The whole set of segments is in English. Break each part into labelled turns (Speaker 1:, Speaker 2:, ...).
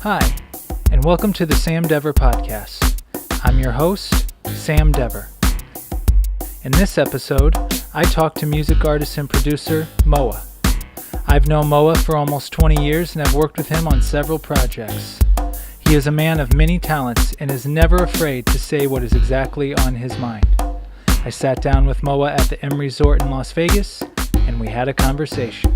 Speaker 1: Hi, and welcome to the Sam Dever Podcast. I'm your host, Sam Dever. In this episode, I talk to music artist and producer MOA. I've known MOA for almost 20 years and have worked with him on several projects. He is a man of many talents and is never afraid to say what is exactly on his mind. I sat down with MOA at the M Resort in Las Vegas, and we had a conversation.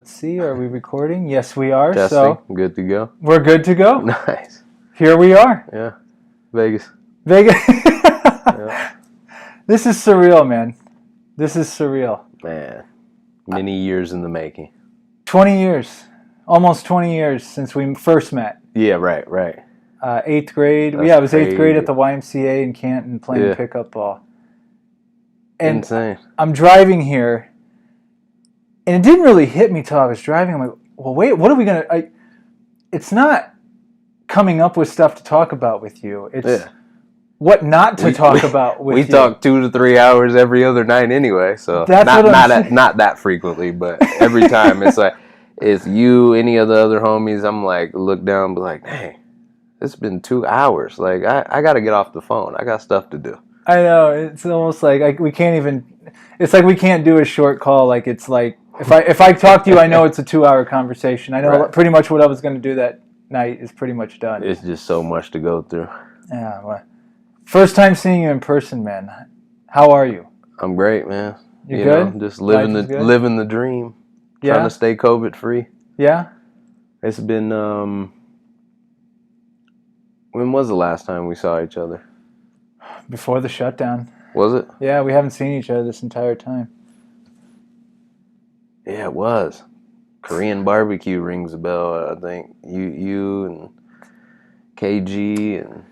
Speaker 1: See, are we recording? Yes, we are.
Speaker 2: Testing.
Speaker 1: So
Speaker 2: Good to go.
Speaker 1: We're good to go.
Speaker 2: Nice.
Speaker 1: Here we are.
Speaker 2: Yeah. Vegas.
Speaker 1: Yeah. This is surreal, man. This is surreal.
Speaker 2: Man. Many years in the making.
Speaker 1: 20 years. Almost 20 years since we first met.
Speaker 2: Yeah, right.
Speaker 1: 8th grade.
Speaker 2: That's
Speaker 1: it was 8th grade
Speaker 2: crazy.
Speaker 1: at the YMCA in Canton playing pickup ball. And
Speaker 2: insane.
Speaker 1: I'm driving here. And it didn't really hit me till I was driving. I'm like, well, wait, what are we going to... It's not coming up with stuff to talk about with you. It's what not to talk about with you.
Speaker 2: We talk 2 to 3 hours every other night anyway, so
Speaker 1: That's
Speaker 2: not that frequently, but every time it's like, it's you, any of the other homies, I'm like, look down and be like, dang, it's been 2 hours. Like, I got to get off the phone. I got stuff to do.
Speaker 1: I know. It's almost like we can't even... It's like we can't do a short call. Like, it's like... If I talk to you, I know it's a 2-hour conversation. I know pretty much what I was going to do that night is pretty much done.
Speaker 2: It's just so much to go through.
Speaker 1: Yeah. Well, first time seeing you in person, man. How are you?
Speaker 2: I'm great, man.
Speaker 1: You good?
Speaker 2: Just living the dream.
Speaker 1: Yeah.
Speaker 2: Trying to stay COVID free.
Speaker 1: Yeah.
Speaker 2: It's been when was the last time we saw each other?
Speaker 1: Before the shutdown.
Speaker 2: Was it?
Speaker 1: Yeah, we haven't seen each other this entire time.
Speaker 2: Yeah, it was. Korean barbecue rings a bell. I think you and KG and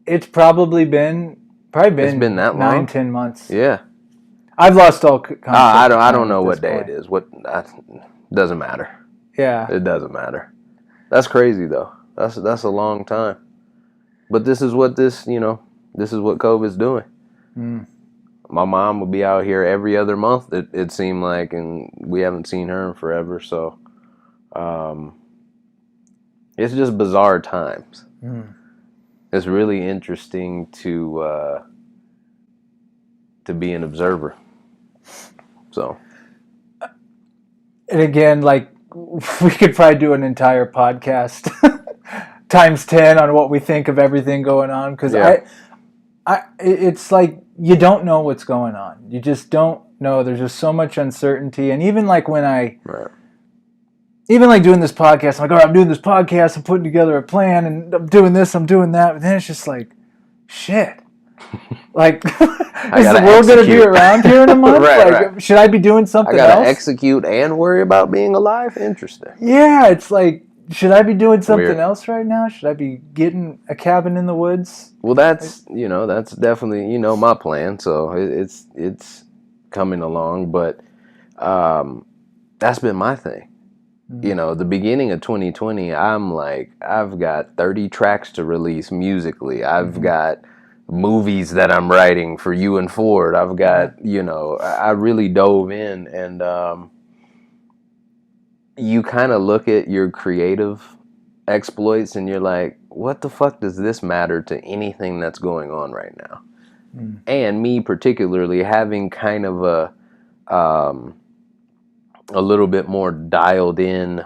Speaker 1: it's probably been
Speaker 2: it's been that long?
Speaker 1: 9-10 months.
Speaker 2: Yeah.
Speaker 1: I've lost all concept.
Speaker 2: I don't know what day it is. Doesn't matter.
Speaker 1: Yeah.
Speaker 2: It doesn't matter. That's crazy though. That's a long time. But this is what COVID's doing. Mm. My mom would be out here every other month, it seemed like, and we haven't seen her in forever. So it's just bizarre times. Mm. It's really interesting to be an observer. So. And
Speaker 1: again, like, we could probably do an entire podcast times 10 on what we think of everything going on. Because it's like, you don't know what's going on. You just don't know. There's just so much uncertainty. And even like when even like doing this podcast, I'm like, all right, I'm doing this podcast, I'm putting together a plan, and I'm doing this, I'm doing that. But then it's just like, shit. Like, is the world going to be around here in a month? Should I be doing something else?
Speaker 2: I got to execute and worry about being alive? Interesting.
Speaker 1: Yeah, it's like, should I be doing something else right now? Should I be getting a cabin in the woods?
Speaker 2: Well, that's definitely, my plan. So it's coming along, but that's been my thing. Mm-hmm. The beginning of 2020, I'm like, I've got 30 tracks to release musically. I've got movies that I'm writing for you and Ford. I've got, I really dove in, and you kind of look at your creative exploits and you're like, what the fuck does this matter to anything that's going on right now? Mm. And me particularly having kind of a little bit more dialed in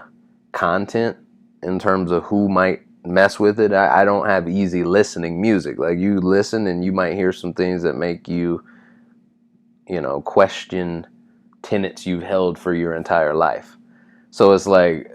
Speaker 2: content in terms of who might mess with it. I don't have easy listening music. Like, you listen and you might hear some things that make you, question tenets you've held for your entire life. So it's like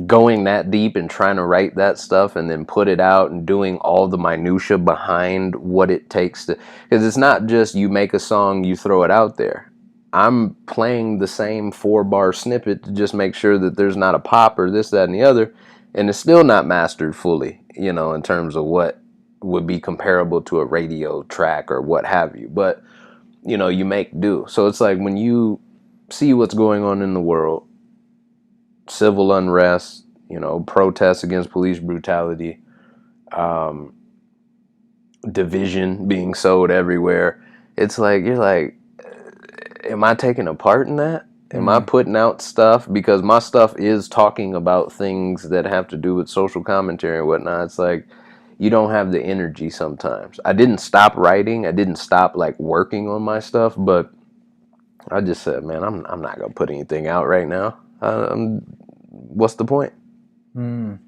Speaker 2: going that deep and trying to write that stuff and then put it out and doing all the minutia behind what it takes to, because it's not just you make a song, you throw it out there. I'm playing the same 4-bar snippet to just make sure that there's not a pop or this, that, and the other. And it's still not mastered fully, in terms of what would be comparable to a radio track or what have you. But, you make do. So it's like when you see what's going on in the world, civil unrest, protests against police brutality, division being sowed everywhere. It's like, you're like, am I taking a part in that? Am I putting out stuff? Because my stuff is talking about things that have to do with social commentary and whatnot. It's like, you don't have the energy sometimes. I didn't stop writing. I didn't stop like working on my stuff, but I just said, man, I'm not gonna put anything out right now. What's the point?
Speaker 1: And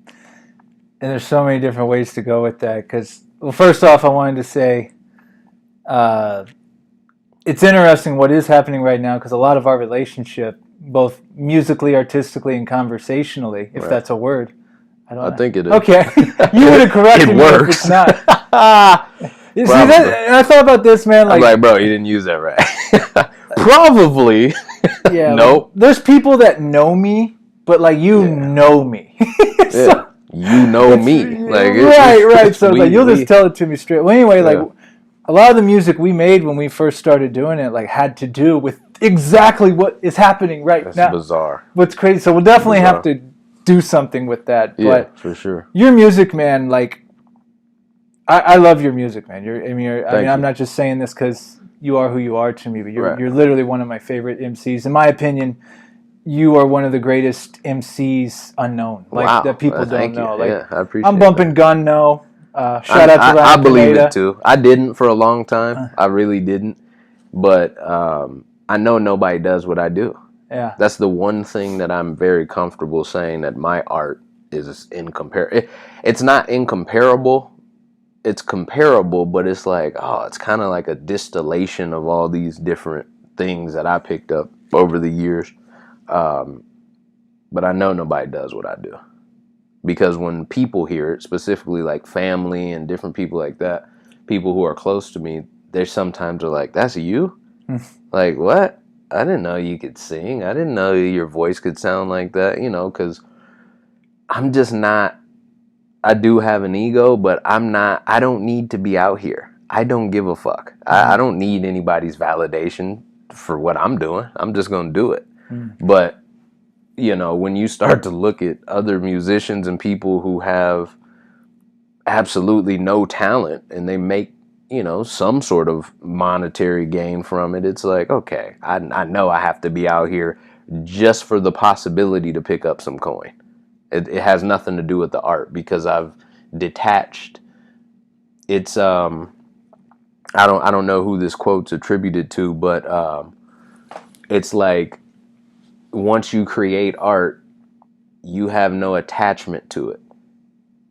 Speaker 1: there's so many different ways to go with that. Because, well, first off, I wanted to say, it's interesting what is happening right now, because a lot of our relationship, both musically, artistically, and conversationally, if that's a word.
Speaker 2: I think it is.
Speaker 1: Okay. You would have corrected me if it's not. See, I thought about this, man.
Speaker 2: I'm like, bro, you didn't use that right. Probably.
Speaker 1: Yeah.
Speaker 2: Nope.
Speaker 1: There's people that know me, but like know me. So,
Speaker 2: you know me. Like,
Speaker 1: right. So like, you'll just tell it to me straight. Well, anyway, like a lot of the music we made when we first started doing it, like, had to do with exactly what is happening right now.
Speaker 2: That's bizarre.
Speaker 1: What's crazy. So we'll definitely have to do something with that.
Speaker 2: Yeah,
Speaker 1: but
Speaker 2: for sure.
Speaker 1: Your music, man, like, I love your music, man. I'm not just saying this because you are who you are to me, but you're literally one of my favorite MCs. In my opinion, you are one of the greatest MCs unknown, like that people don't know. Like,
Speaker 2: I appreciate
Speaker 1: I'm bumping Gun No. Shout out to Ryan
Speaker 2: I believe
Speaker 1: Pineda.
Speaker 2: it too. I didn't for a long time. I really didn't. But I know nobody does what I do.
Speaker 1: Yeah.
Speaker 2: That's the one thing that I'm very comfortable saying, that my art is incomparable. It's not incomparable. It's comparable, but it's like, it's kind of like a distillation of all these different things that I picked up over the years. But I know nobody does what I do. Because when people hear it, specifically like family and different people like that, people who are close to me, they sometimes are like, that's you? Like, what? I didn't know you could sing. I didn't know your voice could sound like that, because I'm just not, I do have an ego, but I don't need to be out here. I don't give a fuck. I don't need anybody's validation for what I'm doing. I'm just going to do it. But, when you start to look at other musicians and people who have absolutely no talent and they make, some sort of monetary gain from it, it's like, okay, I know I have to be out here just for the possibility to pick up some coin. It has nothing to do with the art, because I've detached. It's I don't know who this quote's attributed to, but it's like, once you create art, you have no attachment to it.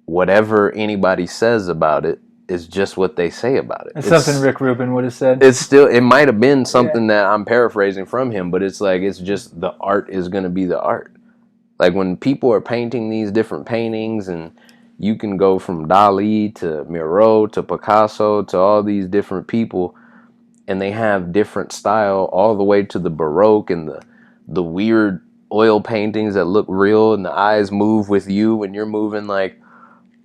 Speaker 2: Whatever anybody says about it is just what they say about it.
Speaker 1: It's something Rick Rubin would have said.
Speaker 2: It might have been something that I'm paraphrasing from him, but it's like, it's just, the art is going to be the art. Like, when people are painting these different paintings, and you can go from Dali to Miro to Picasso to all these different people, and they have different style, all the way to the Baroque and the weird oil paintings that look real and the eyes move with you when you're moving. Like,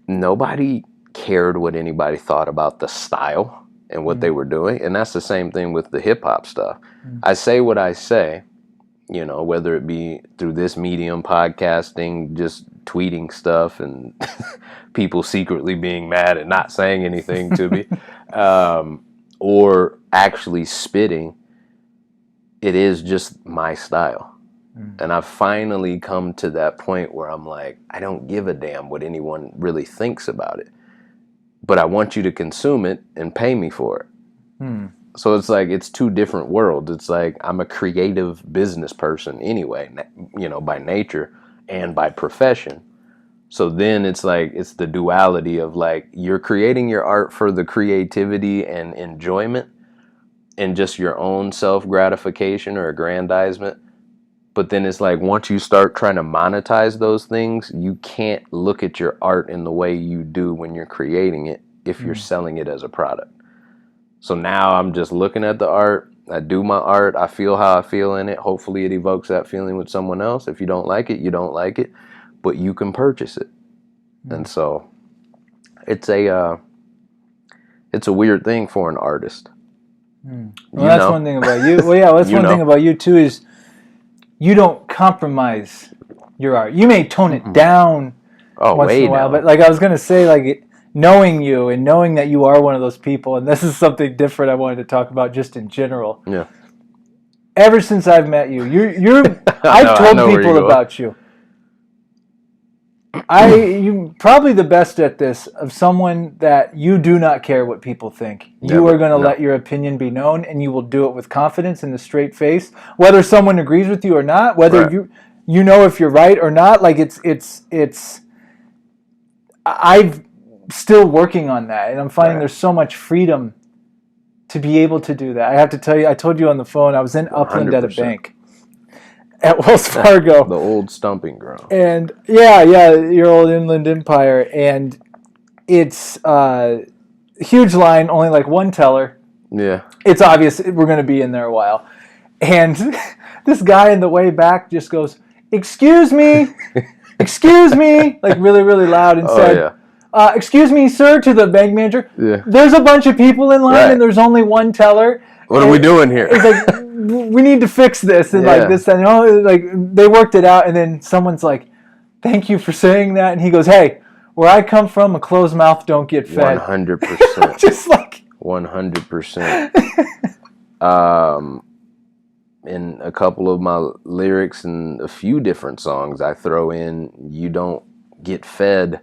Speaker 2: nobody cared what anybody thought about the style and what they were doing. And that's the same thing with the hip-hop stuff. I say what I say, whether it be through this medium, podcasting, just tweeting stuff, and people secretly being mad and not saying anything to me, or actually spitting. It is just my style. And I've finally come to that point where I'm like, I don't give a damn what anyone really thinks about it, but I want you to consume it and pay me for it. So it's like, it's two different worlds. It's like, I'm a creative business person anyway, by nature and by profession. So then it's like, it's the duality of like, you're creating your art for the creativity and enjoyment and just your own self-gratification or aggrandizement. But then it's like, once you start trying to monetize those things, you can't look at your art in the way you do when you're creating it if you're selling it as a product. So now I'm just looking at the art. I do my art. I feel how I feel in it. Hopefully it evokes that feeling with someone else. If you don't like it, you don't like it. But you can purchase it. And so it's a weird thing for an artist.
Speaker 1: Well, that's one thing about you. Well, yeah, that's one thing about you too, is you don't compromise your art. You may tone it down once in a while, but like I was going to say, like, knowing you and knowing that you are one of those people, and this is something different I wanted to talk about just in general.
Speaker 2: Yeah.
Speaker 1: ever since I've met you, I've told people about you. You probably the best at this of someone that you do not care what people think. You are going to let your opinion be known, and you will do it with confidence and a straight face, whether someone agrees with you or not, whether you know if you're right or not. Like it's. I'm still working on that, and I'm finding there's so much freedom to be able to do that. I have to tell you, I told you on the phone, I was in Upland 100%. At a bank. At Wells Fargo.
Speaker 2: The old stomping ground.
Speaker 1: And your old Inland Empire. And it's a huge line, only like one teller.
Speaker 2: Yeah.
Speaker 1: It's obvious we're going to be in there a while. And this guy in the way back just goes, "Excuse me, excuse me," like really, really loud, and said, "Excuse me, sir," to the bank manager.
Speaker 2: Yeah.
Speaker 1: "There's a bunch of people in line and there's only one teller.
Speaker 2: What are we doing here?"
Speaker 1: It's like, we need to fix this, and like this, and like they worked it out, and then someone's like, "Thank you for saying that," and he goes, "Hey, where I come from, a closed mouth don't get fed."
Speaker 2: 100%.
Speaker 1: Just like
Speaker 2: 100%. In a couple of my lyrics and a few different songs, I throw in, "You don't get fed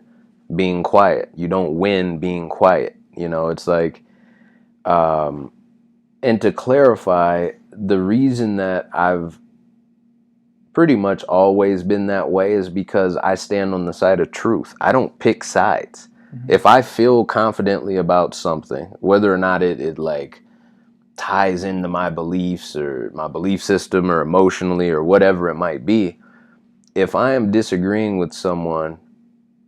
Speaker 2: being quiet. You don't win being quiet." You know, it's like, and to clarify, the reason that I've pretty much always been that way is because I stand on the side of truth. I don't pick sides. Mm-hmm. If I feel confidently about something, whether or not it like ties into my beliefs or my belief system or emotionally or whatever it might be, if I am disagreeing with someone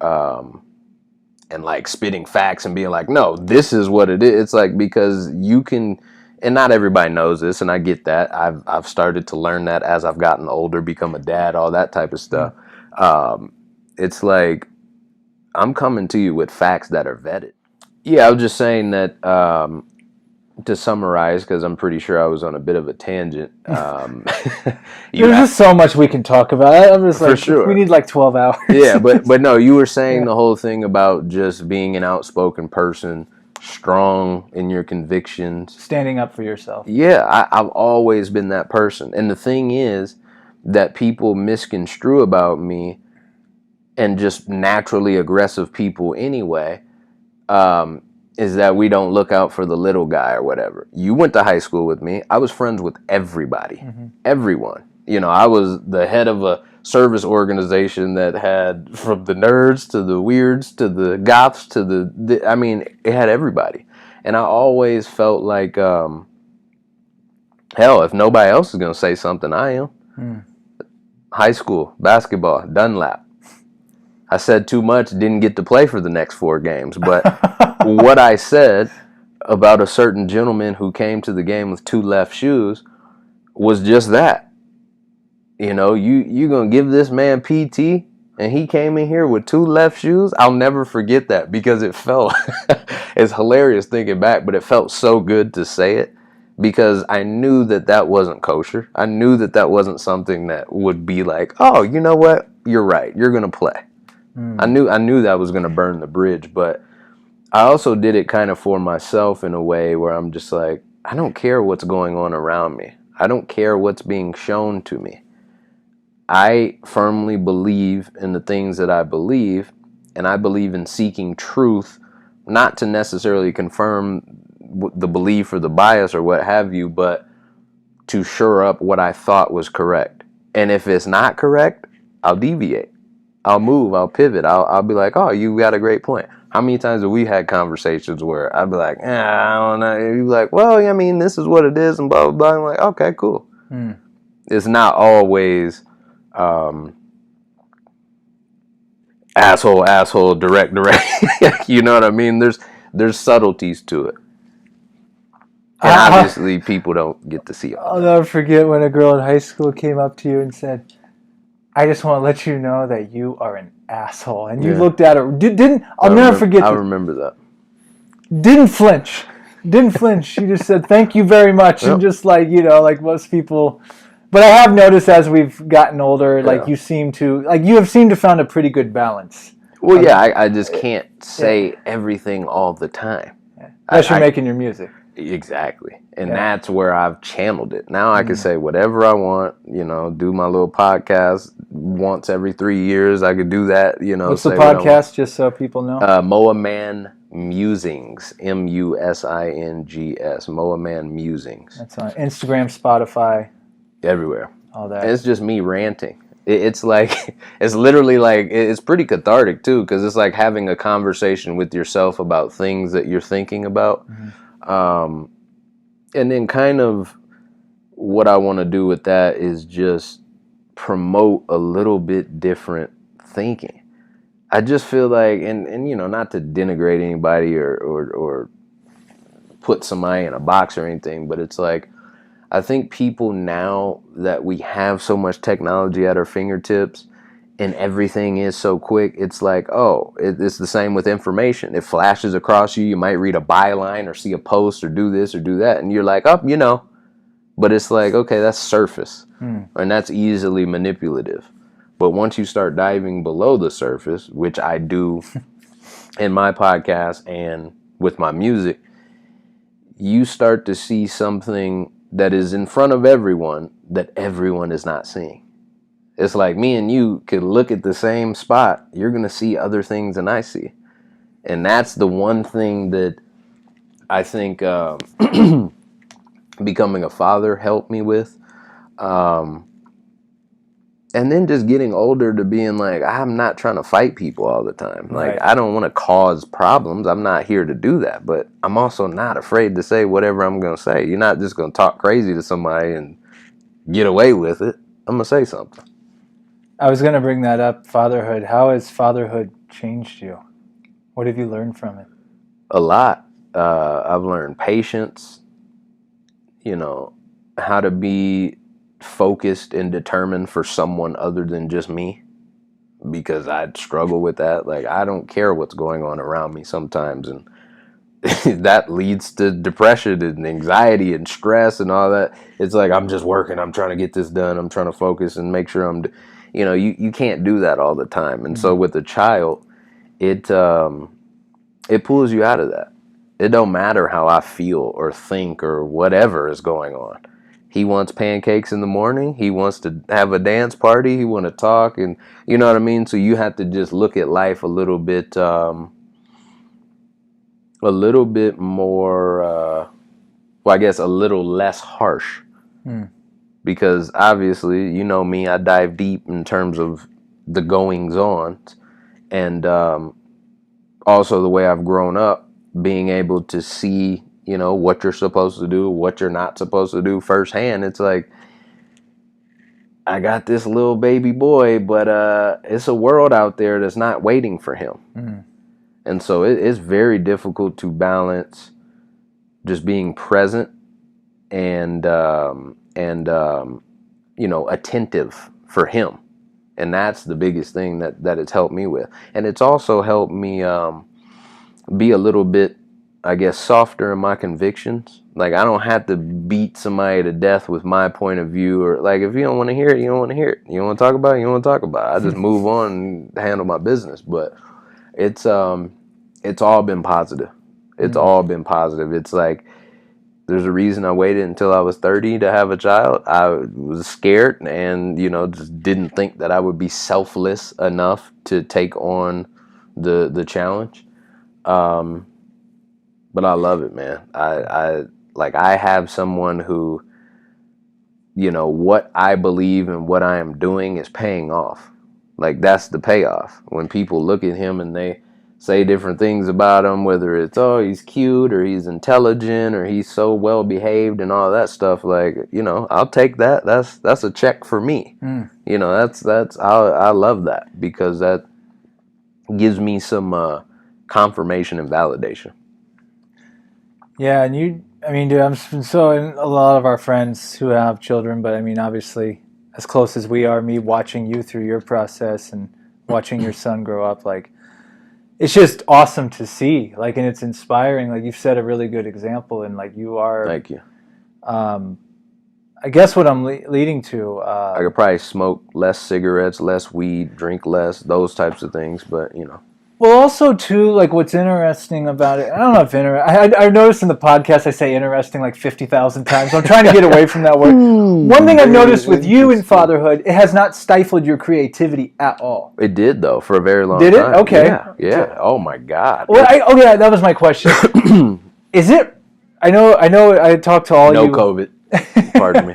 Speaker 2: and like spitting facts and being like, "No, this is what it is," it's like, because you can. And not everybody knows this, and I get that. I've started to learn that as I've gotten older, become a dad, all that type of stuff. It's like, I'm coming to you with facts that are vetted. Yeah, I was just saying that, to summarize, because I'm pretty sure I was on a bit of a tangent.
Speaker 1: There's just so much we can talk about. I'm just like, for sure. We need like 12 hours.
Speaker 2: Yeah, but no, you were saying the whole thing about just being an outspoken person, strong in your convictions,
Speaker 1: standing up for yourself.
Speaker 2: Yeah, I've always been that person. And the thing is that people misconstrue about me, and just naturally aggressive people anyway, is that we don't look out for the little guy or whatever. You went to high school with me. I was friends with everybody, everyone. You know, I was the head of a service organization that had from the nerds to the weirds to the goths to the I mean, it had everybody. And I always felt like, hell, if nobody else is going to say something, I am. High school, basketball, Dunlap. I said too much, didn't get to play for the next 4 games. But what I said about a certain gentleman who came to the game with 2 left shoes was just that. You know, you going to give this man PT, and he came in here with 2 left shoes? I'll never forget that, because it felt, it's hilarious thinking back, but it felt so good to say it, because I knew that wasn't kosher. I knew that wasn't something that would be like, "Oh, you know what? You're right. You're going to play." I knew that was going to burn the bridge, but I also did it kind of for myself in a way where I'm just like, I don't care what's going on around me. I don't care what's being shown to me. I firmly believe in the things that I believe, and I believe in seeking truth, not to necessarily confirm the belief or the bias or what have you, but to shore up what I thought was correct. And if it's not correct, I'll deviate. I'll move. I'll pivot. I'll be like, "Oh, you got a great point." How many times have we had conversations where I'd be like, "I don't know." You'd be like, "Well, I mean, this is what it is," and blah, blah, blah. I'm like, "Okay, cool." It's not always asshole, direct. You know what I mean? There's subtleties to it. And obviously people don't get to see all
Speaker 1: I'll never forget when a girl in high school came up to you and said, "I just want to let you know that you are an asshole." And you looked at her. I'll never forget.
Speaker 2: I remember that.
Speaker 1: Didn't flinch. She just said, "Thank you very much." Yep. And just like, you know, like most people. But I have noticed as we've gotten older, like you have seemed to found a pretty good balance.
Speaker 2: Well, I just can't say everything all the time.
Speaker 1: Unless you're making your music.
Speaker 2: Exactly. And that's where I've channeled it. Now I can say whatever I want, do my little podcast once every 3 years. I could do that,
Speaker 1: What's the
Speaker 2: say what I want.
Speaker 1: podcast, just so people know?
Speaker 2: MOA Man Musings, MUSINGS, MOA Man Musings.
Speaker 1: That's on Instagram, Spotify.
Speaker 2: Everywhere.
Speaker 1: All that.
Speaker 2: And it's just me ranting. It's like, it's literally like, it's pretty cathartic too, because it's like having a conversation with yourself about things that you're thinking about. And then kind of what I want to do with that is just promote a little bit different thinking. I just feel like, and not to denigrate anybody or put somebody in a box or anything, but it's like, I think people now that we have so much technology at our fingertips and everything is so quick, it's like, it's the same with information. It flashes across you. You might read a byline or see a post or do this or do that. And you're like, but it's like, okay, that's surface and that's easily manipulative. But once you start diving below the surface, which I do in my podcast and with my music, you start to see something that is in front of everyone that everyone is not seeing. It's like me and you could look at the same spot. You're going to see other things than I see. And that's the one thing that I think becoming a father helped me with. And then just getting older to being like, I'm not trying to fight people all the time. Like, I don't want to cause problems. I'm not here to do that. But I'm also not afraid to say whatever I'm going to say. You're not just going to talk crazy to somebody and get away with it. I'm going to say something.
Speaker 1: I was going to bring that up, fatherhood. How has fatherhood changed you? What have you learned from it?
Speaker 2: A lot. I've learned patience, how to be focused and determined for someone other than just me, because I struggle with that. Like, I don't care what's going on around me sometimes, and that leads to depression and anxiety and stress and all that. It's like, I'm just working, I'm trying to get this done, I'm trying to focus and make sure you can't do that all the time. And so with a child, it pulls you out of that. It don't matter how I feel or think or whatever is going on. He wants pancakes in the morning. He wants to have a dance party. He want to talk, and you know what I mean? So you have to just look at life a little bit more, I guess a little less harsh. Because obviously, me, I dive deep in terms of the goings on, and also the way I've grown up, being able to see what you're supposed to do, what you're not supposed to do firsthand. It's like, I got this little baby boy, but it's a world out there that's not waiting for him. And so it's very difficult to balance just being present and attentive for him. And that's the biggest thing that it's helped me with. And it's also helped me be a little bit, I guess, softer in my convictions. Like, I don't have to beat somebody to death with my point of view, or like, if you don't want to hear it, you don't want to hear it. You don't want to talk about it, you don't want to talk about it. I just move on and handle my business. But it's all been positive. It's all been positive. It's like, there's a reason I waited until I was 30 to have a child. I was scared and, just didn't think that I would be selfless enough to take on the challenge. But I love it, man. I have someone who, what I believe and what I am doing is paying off. Like, that's the payoff. When people look at him and they say different things about him, whether it's, he's cute or he's intelligent or he's so well behaved and all that stuff, like, I'll take that. That's a check for me. I love that, because that gives me some confirmation and validation.
Speaker 1: Yeah, and dude, and a lot of our friends who have children, but obviously, as close as we are, me watching you through your process and watching your son grow up, like, it's just awesome to see, like, and it's inspiring. Like, you've set a really good example, and like, you are.
Speaker 2: Thank you.
Speaker 1: I guess what I'm leading to.
Speaker 2: I could probably smoke less cigarettes, less weed, drink less, those types of things, but
Speaker 1: Well, also too, like what's interesting about it, I don't know if I've noticed in the podcast I say interesting like 50,000 times. I'm trying to get away from that word. One thing I've noticed with you in fatherhood, it has not stifled your creativity at all.
Speaker 2: It did though for a very long
Speaker 1: time. Did it? Okay.
Speaker 2: Yeah. Oh my God.
Speaker 1: Well, okay, that was my question. Is it? I know. I talked to all you.
Speaker 2: No COVID. Pardon me.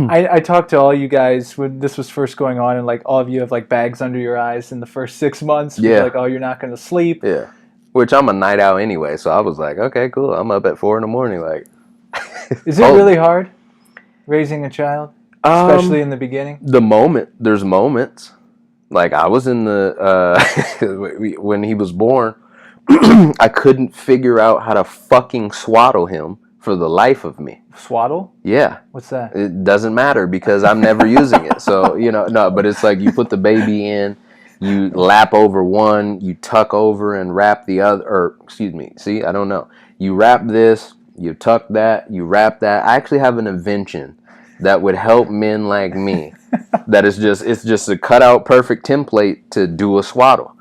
Speaker 1: I talked to all you guys when this was first going on, and like all of you have like bags under your eyes in the first 6 months.
Speaker 2: Yeah.
Speaker 1: Like, oh, you're not going to sleep.
Speaker 2: Yeah. Which I'm a night owl anyway, so I was like, okay, cool. I'm up at 4 a.m. Like,
Speaker 1: is it really hard raising a child, especially in the beginning?
Speaker 2: There's moments. Like I was in the when he was born, I couldn't figure out how to fucking swaddle him for the life of me.
Speaker 1: Swaddle?
Speaker 2: Yeah.
Speaker 1: What's that?
Speaker 2: It doesn't matter because I'm never using it. So, no, but it's like you put the baby in, you lap over one, you tuck over and wrap the other, or excuse me, see, I don't know. You wrap this, you tuck that, you wrap that. I actually have an invention that would help men like me. It's just a cut out perfect template to do a swaddle.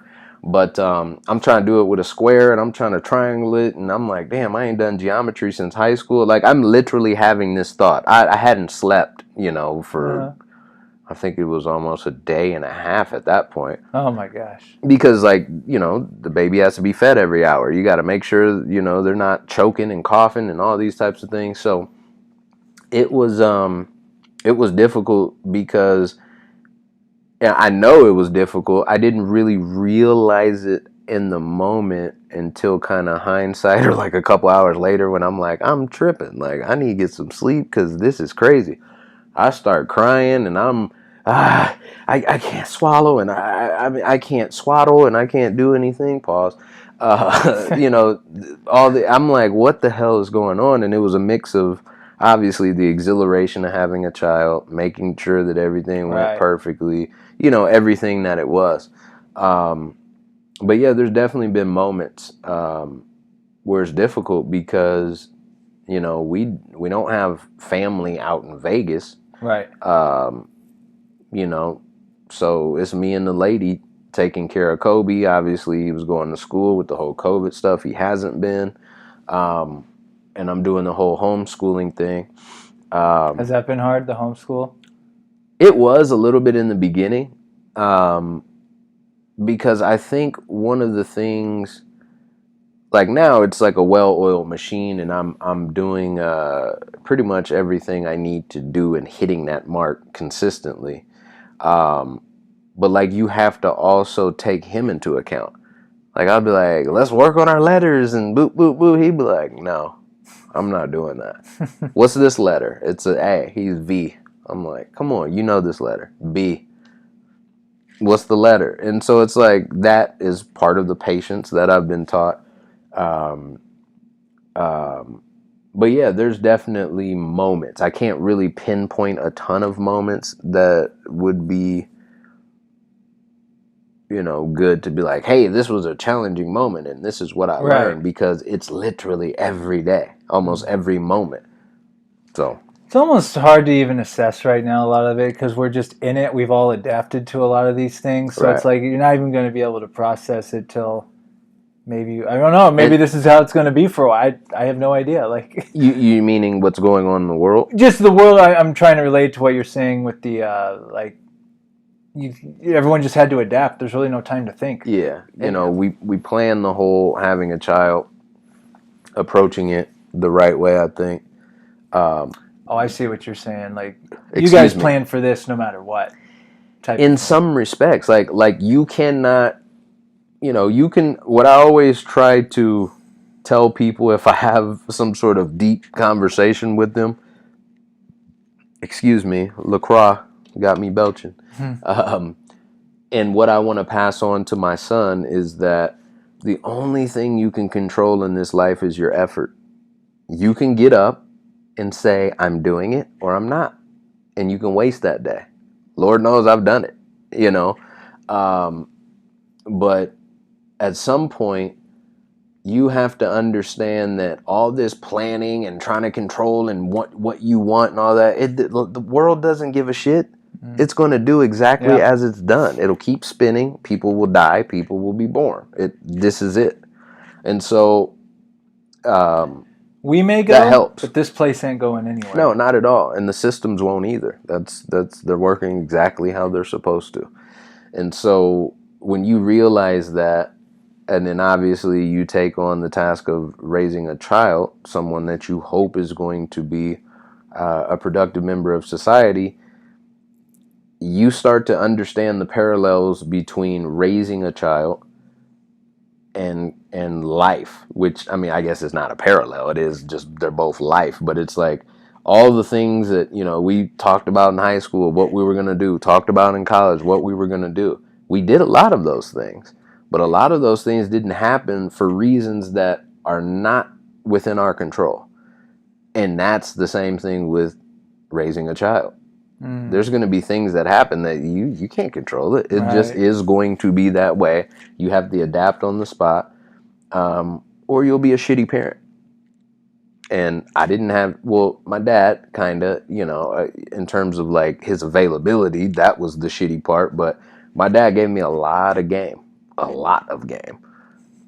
Speaker 2: But I'm trying to do it with a square, and I'm trying to triangle it, and I'm like, damn, I ain't done geometry since high school. Like, I'm literally having this thought. I hadn't slept, for, I think it was almost a day and a half at that point.
Speaker 1: Oh, my gosh.
Speaker 2: Because, like, the baby has to be fed every hour. You got to make sure, they're not choking and coughing and all these types of things. So it was difficult because... Yeah, I know it was difficult. I didn't really realize it in the moment until kind of hindsight or like a couple hours later when I'm like, I'm tripping. Like, I need to get some sleep because this is crazy. I start crying and I can't swallow and I can't swaddle and I can't do anything. Pause. I'm like, what the hell is going on? And it was a mix of obviously the exhilaration of having a child, making sure that everything went perfectly, everything that it was. But yeah, there's definitely been moments where it's difficult because, we don't have family out in Vegas.
Speaker 1: Right.
Speaker 2: So it's me and the lady taking care of Kobe. Obviously, he was going to school with the whole COVID stuff. He hasn't been. And I'm doing the whole homeschooling thing.
Speaker 1: Has that been hard, the homeschool?
Speaker 2: It was a little bit in the beginning, because I think one of the things, like now it's like a well-oiled machine, and I'm doing pretty much everything I need to do and hitting that mark consistently. But like you have to also take him into account. Like I'll be like, let's work on our letters and boop, boop, boop. He'd be like, no. I'm not doing that. What's this letter? It's an A. He's V. I'm like, come on, you know this letter. B. What's the letter? And so it's like that is part of the patience that I've been taught. But yeah, there's definitely moments. I can't really pinpoint a ton of moments that would be, good to be like, hey, this was a challenging moment and this is what I learned, because it's literally every day, almost every moment. So
Speaker 1: it's almost hard to even assess right now, a lot of it, because we're just in it. We've all adapted to a lot of these things. So it's like you're not even going to be able to process it till maybe, I don't know, maybe this is how it's going to be for a while. I have no idea. Like
Speaker 2: you meaning what's going on in the world?
Speaker 1: Just the world. I'm trying to relate to what you're saying with the everyone just had to adapt. There's really no time to think.
Speaker 2: Yeah. We planned the whole having a child, approaching it the right way, I think.
Speaker 1: I see what you're saying. Like, you guys planned for this no matter what.
Speaker 2: In some respects, like you cannot, what I always try to tell people if I have some sort of deep conversation with them, LaCroix got me belching. And what I want to pass on to my son is that the only thing you can control in this life is your effort. You can get up and say, I'm doing it or I'm not. And you can waste that day. Lord knows I've done it, but at some point, you have to understand that all this planning and trying to control and what you want and all that, the world doesn't give a shit. It's going to do exactly as it's done. It'll keep spinning. People will die. People will be born. This is it. And so
Speaker 1: we may go,
Speaker 2: that helps.
Speaker 1: but this place ain't going anywhere.
Speaker 2: No, not at all. And the systems won't either. They're working exactly how they're supposed to. And so when you realize that, and then obviously you take on the task of raising a child, someone that you hope is going to be a productive member of society, you start to understand the parallels between raising a child and life, which, I mean, I guess it's not a parallel. It is just, they're both life, but it's like all the things that, we talked about in high school, what we were going to do, talked about in college, what we were going to do. We did a lot of those things, but a lot of those things didn't happen for reasons that are not within our control. And that's the same thing with raising a child. There's going to be things that happen that you can't control it. It just is going to be that way. You have to adapt on the spot, or you'll be a shitty parent. And I didn't have, my dad kind of, in terms of like his availability, that was the shitty part. But my dad gave me a lot of game.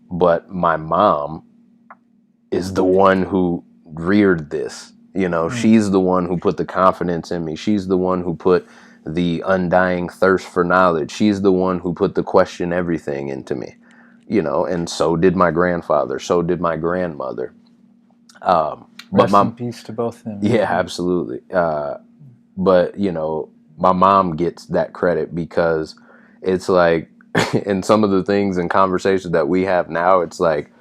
Speaker 2: But my mom is the one who reared this. She's the one who put the confidence in me. She's the one who put the undying thirst for knowledge. She's the one who put the question everything into me, and so did my grandfather. So did my grandmother.
Speaker 1: Rest in peace to both of them.
Speaker 2: Yeah, absolutely. But, my mom gets that credit because it's like, in some of the things and conversations that we have now, it's like,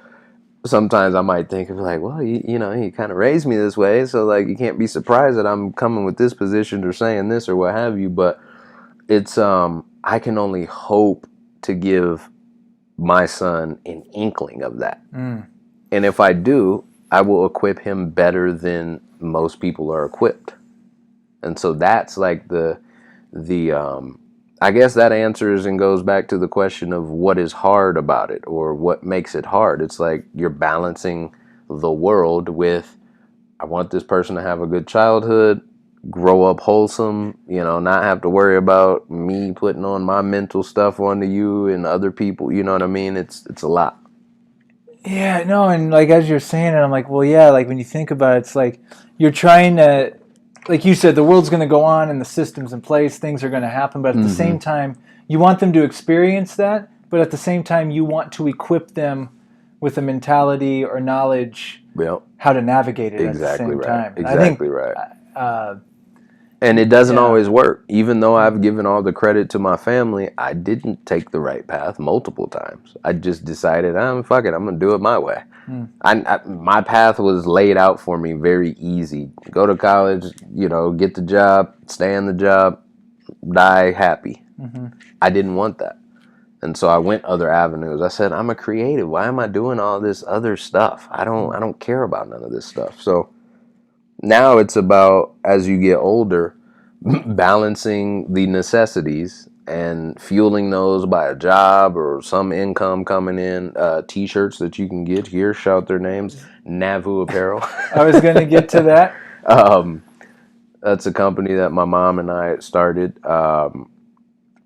Speaker 2: sometimes I might think of like, well, you kind of raised me this way, so like you can't be surprised that I'm coming with this position or saying this or what have you. But it's I can only hope to give my son an inkling of that. And if I do, I will equip him better than most people are equipped. And so that's like the I guess that answers and goes back to the question of what is hard about it or what makes it hard. It's like you're balancing the world with, I want this person to have a good childhood, grow up wholesome, not have to worry about me putting on my mental stuff onto you and other people. You know what I mean? It's a lot.
Speaker 1: Yeah, no, and like as you're saying it, I'm like, well, yeah, like when you think about it, it's like you're trying to, like you said, the world's going to go on and the system's in place, things are going to happen, but at the same time, you want them to experience that, but at the same time, you want to equip them with a mentality or knowledge how to navigate it at the same time.
Speaker 2: Exactly right. And it doesn't always work. Even though I've given all the credit to my family, I didn't take the right path multiple times. I just decided, fuck it, I'm going to do it my way. My path was laid out for me very easy. Go to college, get the job, stay in the job, die happy. I didn't want that. And so I went other avenues. I said, I'm a creative. Why am I doing all this other stuff? I don't care about none of this stuff. So now it's about, as you get older, balancing the necessities and fueling those by a job or some income coming in. T-shirts that you can get here, shout their names, Navu Apparel.
Speaker 1: I was going to get to that.
Speaker 2: That's a company that my mom and I started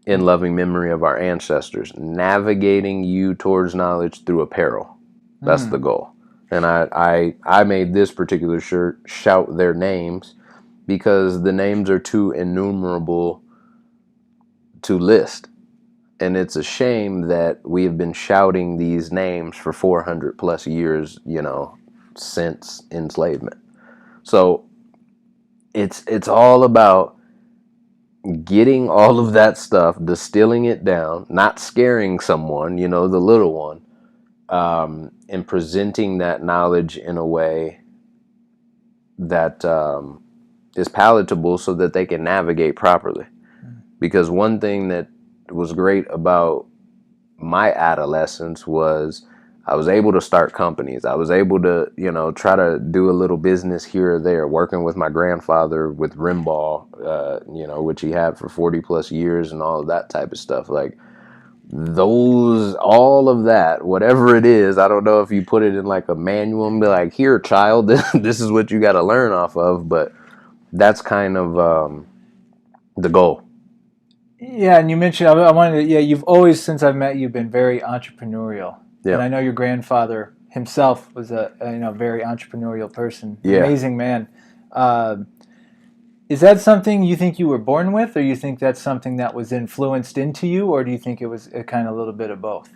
Speaker 2: in loving memory of our ancestors, navigating you towards knowledge through apparel. That's the goal. And I made this particular shirt, Shout Their Names, because the names are too innumerable to list. And it's a shame that we have been shouting these names for 400 plus years, since enslavement. So it's all about getting all of that stuff, distilling it down, not scaring someone, the little one, and presenting that knowledge in a way that is palatable so that they can navigate properly. Because one thing that was great about my adolescence was I was able to start companies. I was able to, try to do a little business here or there, working with my grandfather with rim ball, which he had for 40 plus years and all of that type of stuff. Like all of that, whatever it is, I don't know if you put it in like a manual and be like, here, child, this is what you got to learn off of. But that's kind of the goal.
Speaker 1: Yeah, and you mentioned I wanted to, yeah, you've always since I've met you been very entrepreneurial, and
Speaker 2: Yeah.
Speaker 1: I know your grandfather himself was a very entrepreneurial person, an
Speaker 2: Yeah.
Speaker 1: amazing man. Uh, is that something you think you were born with, or you think that's something that was influenced into you, or do you think it was a kind of little bit of both?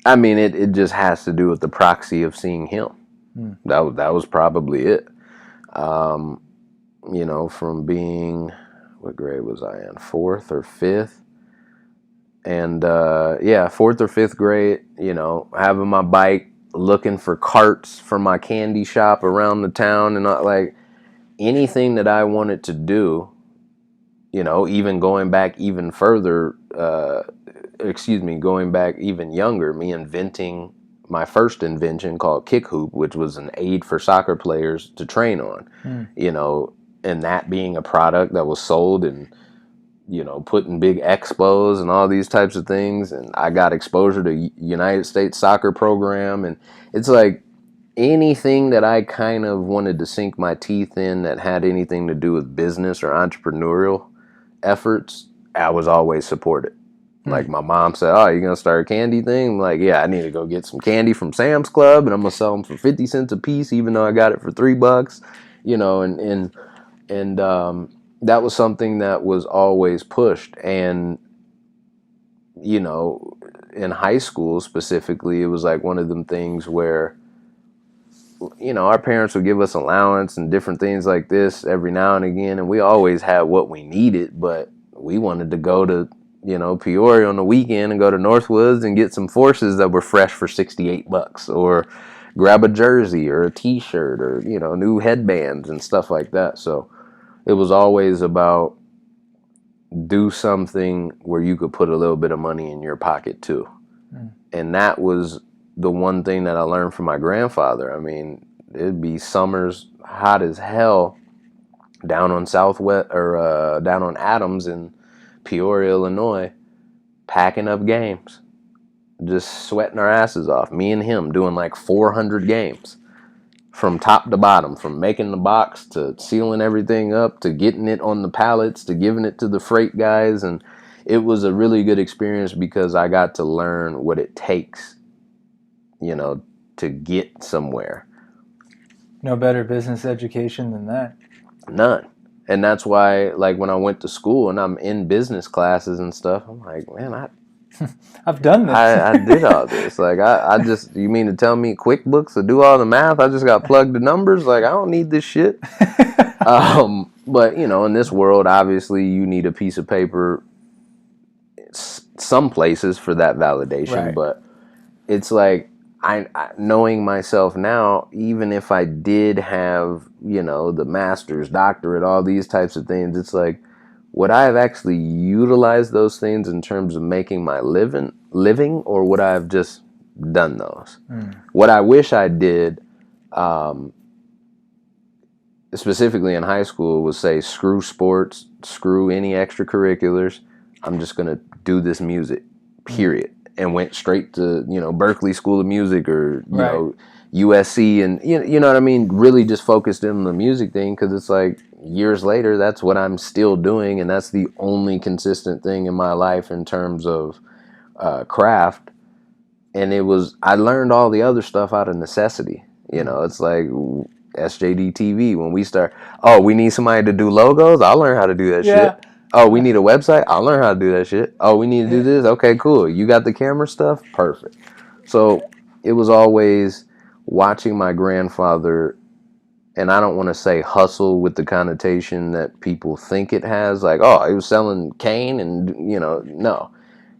Speaker 2: I mean, it just has to do with the proxy of seeing him.
Speaker 1: Hmm.
Speaker 2: That was probably it. Um, from being, what grade was I in? Fourth or fifth? And yeah, fourth or fifth grade, having my bike, looking for carts for my candy shop around the town, and like anything that I wanted to do, even going back even further, going back even younger, me inventing my first invention called Kick Hoop, which was an aid for soccer players to train on,
Speaker 1: Hmm.
Speaker 2: and that being a product that was sold and put in big expos and all these types of things. And I got exposure to United States soccer program. And it's like anything that I kind of wanted to sink my teeth in that had anything to do with business or entrepreneurial efforts, I was always supported.
Speaker 1: Hmm.
Speaker 2: Like my mom said, "Oh, you're gonna start a candy thing?" I'm like, "Yeah, I need to go get some candy from Sam's Club, and I'm gonna sell them for 50 cents a piece, even though I got it for $3." And that was something that was always pushed. And you know, in high school specifically, it was like one of them things where our parents would give us allowance and different things like this every now and again, and we always had what we needed, but we wanted to go to Peoria on the weekend and go to Northwoods and get some forces that were fresh for $68, or grab a jersey or a t-shirt, or new headbands and stuff like that. So it was always about do something where you could put a little bit of money in your pocket too.
Speaker 1: Hmm.
Speaker 2: And that was the one thing that I learned from my grandfather. I mean, it'd be summers hot as hell down on Southwest, or down on Adams in Peoria, Illinois, packing up games, just sweating our asses off. Me and him doing like 400 games from top to bottom, from making the box to sealing everything up to getting it on the pallets to giving it to the freight guys. And it was a really good experience because I got to learn what it takes, to get somewhere.
Speaker 1: No better business education than that.
Speaker 2: None. And that's why, like, when I went to school and I'm in business classes and stuff, I'm like, man,
Speaker 1: I've done this.
Speaker 2: I did all this. Like, I just, you mean to tell me QuickBooks to do all the math? I just got plugged the numbers. Like, I don't need this shit. But, in this world, obviously, you need a piece of paper some places for that validation.
Speaker 1: Right.
Speaker 2: But it's like, I knowing myself now, even if I did have, the master's, doctorate, all these types of things, it's like, would I have actually utilized those things in terms of making my living, or would I have just done those?
Speaker 1: Mm.
Speaker 2: What I wish I did, specifically in high school, was say, screw sports, screw any extracurriculars. I'm just going to do this music, period. And went straight to, Berkeley School of Music, or,
Speaker 1: Right.
Speaker 2: USC, and, you know what I mean? Really just focused in on the music thing, because it's like years later, that's what I'm still doing. And that's the only consistent thing in my life in terms of craft. And I learned all the other stuff out of necessity. It's like SJD TV, when we start, oh, we need somebody to do logos, I'll learn how to do that
Speaker 1: Yeah.
Speaker 2: shit. Oh, we need a website, I'll learn how to do that shit. Oh, we need to do this, okay, cool. You got the camera stuff? Perfect. So it was always watching my grandfather, and I don't want to say hustle with the connotation that people think it has, like, oh, he was selling cane, and, no.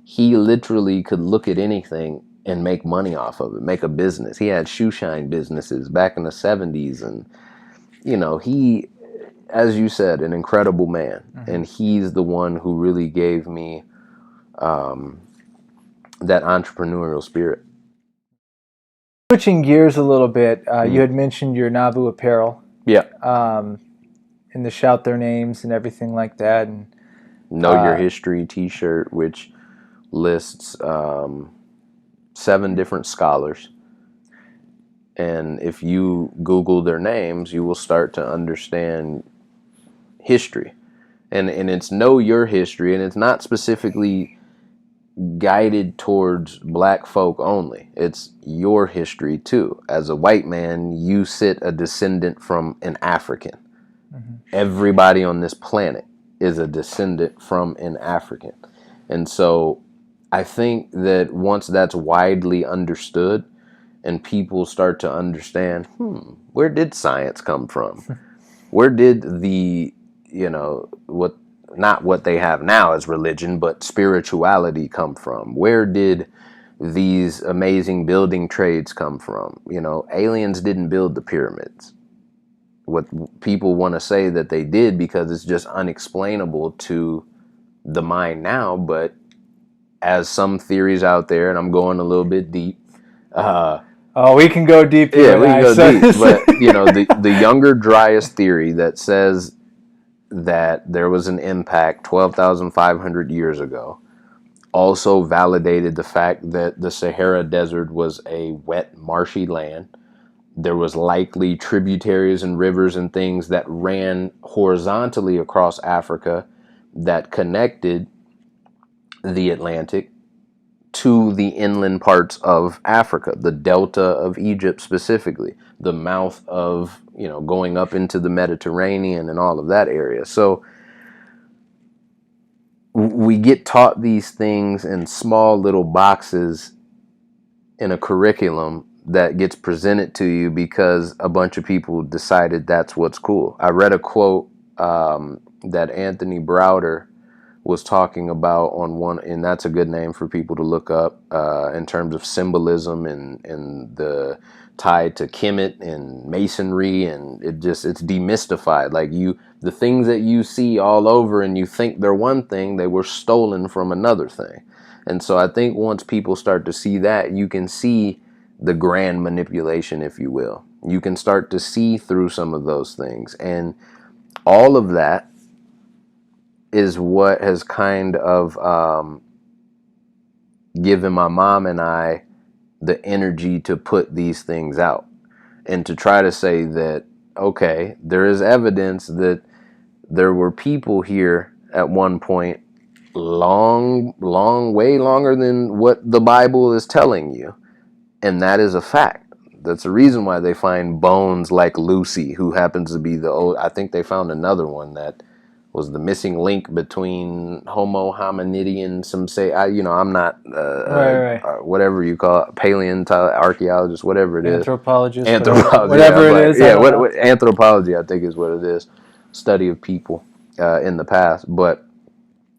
Speaker 2: He literally could look at anything and make money off of it, make a business. He had shoe shine businesses back in the 70s. And, he, as you said, an incredible man. Mm-hmm. And he's the one who really gave me that entrepreneurial spirit.
Speaker 1: Switching gears a little bit, you had mentioned your Nauvoo apparel.
Speaker 2: Yeah.
Speaker 1: And the shout their names and everything like that. And
Speaker 2: Know Your History t-shirt, which lists 7 different scholars. And if you Google their names, you will start to understand history. And it's know your history, and it's not specifically guided towards black folk only. It's your history too. As a white man, you sit a descendant from an African. Mm-hmm. Everybody on this planet is a descendant from an African. And so I think that once that's widely understood and people start to understand, where did science come from? Where did the, not what they have now as religion, but spirituality come from? Where did these amazing building trades come from? Aliens didn't build the pyramids. What people want to say that they did because it's just unexplainable to the mind now, but as some theories out there, and I'm going a little bit deep.
Speaker 1: We can go deep here.
Speaker 2: Yeah, we can go deep. But, the younger dryas theory that says that there was an impact 12,500 years ago also validated the fact that the Sahara Desert was a wet, marshy land. There was likely tributaries and rivers and things that ran horizontally across Africa that connected the Atlantic to the inland parts of Africa, the delta of Egypt specifically, the mouth of, going up into the Mediterranean and all of that area. So we get taught these things in small little boxes in a curriculum that gets presented to you because a bunch of people decided that's what's cool. I read a quote that Anthony Browder was talking about on one, and that's a good name for people to look up in terms of symbolism and the tie to Kemet and masonry, and it's demystified. Like the things that you see all over and you think they're one thing, they were stolen from another thing. And so I think once people start to see that, you can see the grand manipulation, if you will. You can start to see through some of those things. And all of that is what has kind of given my mom and I the energy to put these things out and to try to say that, okay, there is evidence that there were people here at one point way longer than what the Bible is telling you. And that is a fact. That's the reason why they find bones like Lucy, who happens to be I think they found another one that was the missing link between Homo hominidian. Some say, I'm not, whatever you call it, archaeologist, whatever it is.
Speaker 1: Anthropologist,
Speaker 2: whatever it is. Yeah, what anthropology, I think, is what it is. Study of people in the past. But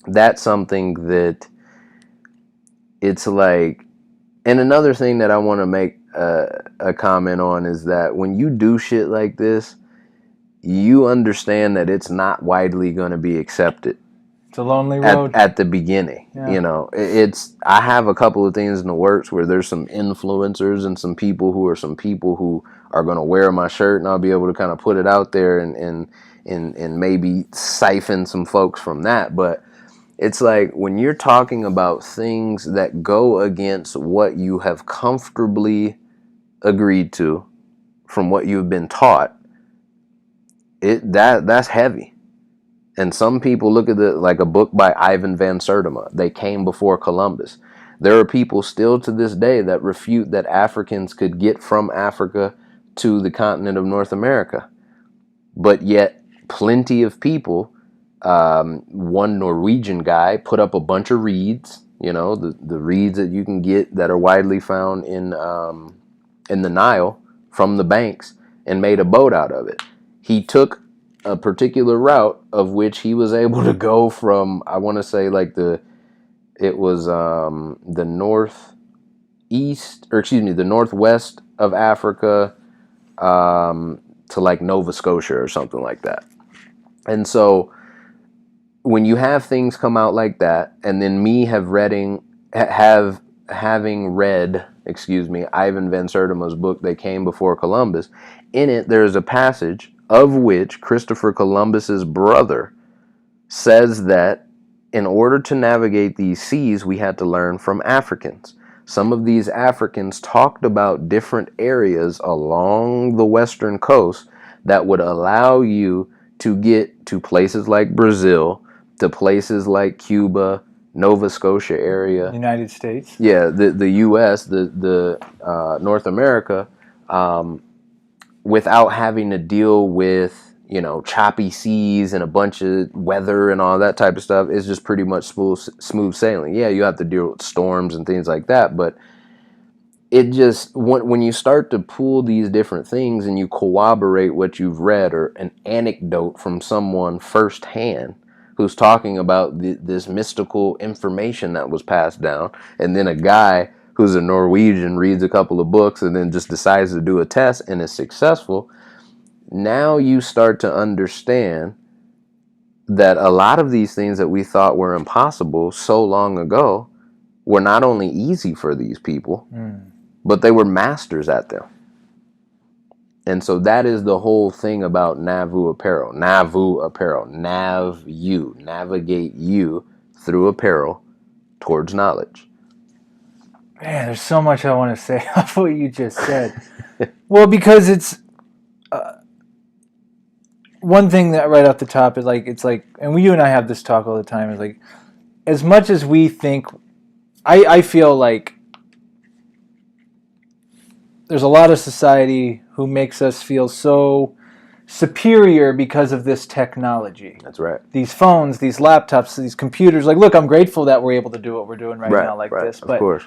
Speaker 2: that's something that it's like. And another thing that I want to make a comment on is that when you do shit like this, you understand that it's not widely going to be accepted.
Speaker 1: It's a lonely road
Speaker 2: at the beginning. Yeah. I have a couple of things in the works where there's some influencers and some people who are going to wear my shirt, and I'll be able to kind of put it out there and maybe siphon some folks from that. But it's like when you're talking about things that go against what you have comfortably agreed to from what you've been taught, that's heavy. And some people look at it like a book by Ivan van Sertima. They came before Columbus. There are people still to this day that refute that Africans could get from Africa to the continent of North America. But yet plenty of people, one Norwegian guy put up a bunch of reeds, the reeds that you can get that are widely found in the Nile from the banks, and made a boat out of it. He took a particular route of which he was able to go from, I want to say like the northwest of Africa to like Nova Scotia or something like that. And so when you have things come out like that, and then me having read Ivan van Sertima's book, They Came Before Columbus, in it there's a passage of which Christopher Columbus's brother says that in order to navigate these seas, we had to learn from Africans. Some of these Africans talked about different areas along the western coast that would allow you to get to places like Brazil, to places like Cuba, Nova Scotia area,
Speaker 1: United States.
Speaker 2: yeah, the U.S., the North America, without having to deal with, you know, choppy seas and a bunch of weather and all that type of stuff. It's just pretty much smooth sailing. Yeah, you have to deal with storms and things like that, but it just, when you start to pull these different things and you corroborate what you've read or an anecdote from someone firsthand who's talking about this mystical information that was passed down, and then a guy who's a Norwegian reads a couple of books and then just decides to do a test and is successful, now you start to understand that a lot of these things that we thought were impossible so long ago were not only easy for these people, but they were masters at them. And so that is the whole thing about Nauvoo apparel. Nauvoo apparel. Navigate you through apparel towards knowledge.
Speaker 1: Man, there's so much I want to say off what you just said. Well, because it's one thing that right off the top is like, it's like, and you and I have this talk all the time, is like, as much as we think, I feel like there's a lot of society who makes us feel so superior because of this technology.
Speaker 2: That's right.
Speaker 1: These phones, these laptops, these computers. Like, look, I'm grateful that we're able to do what we're doing right now like this. But
Speaker 2: of course.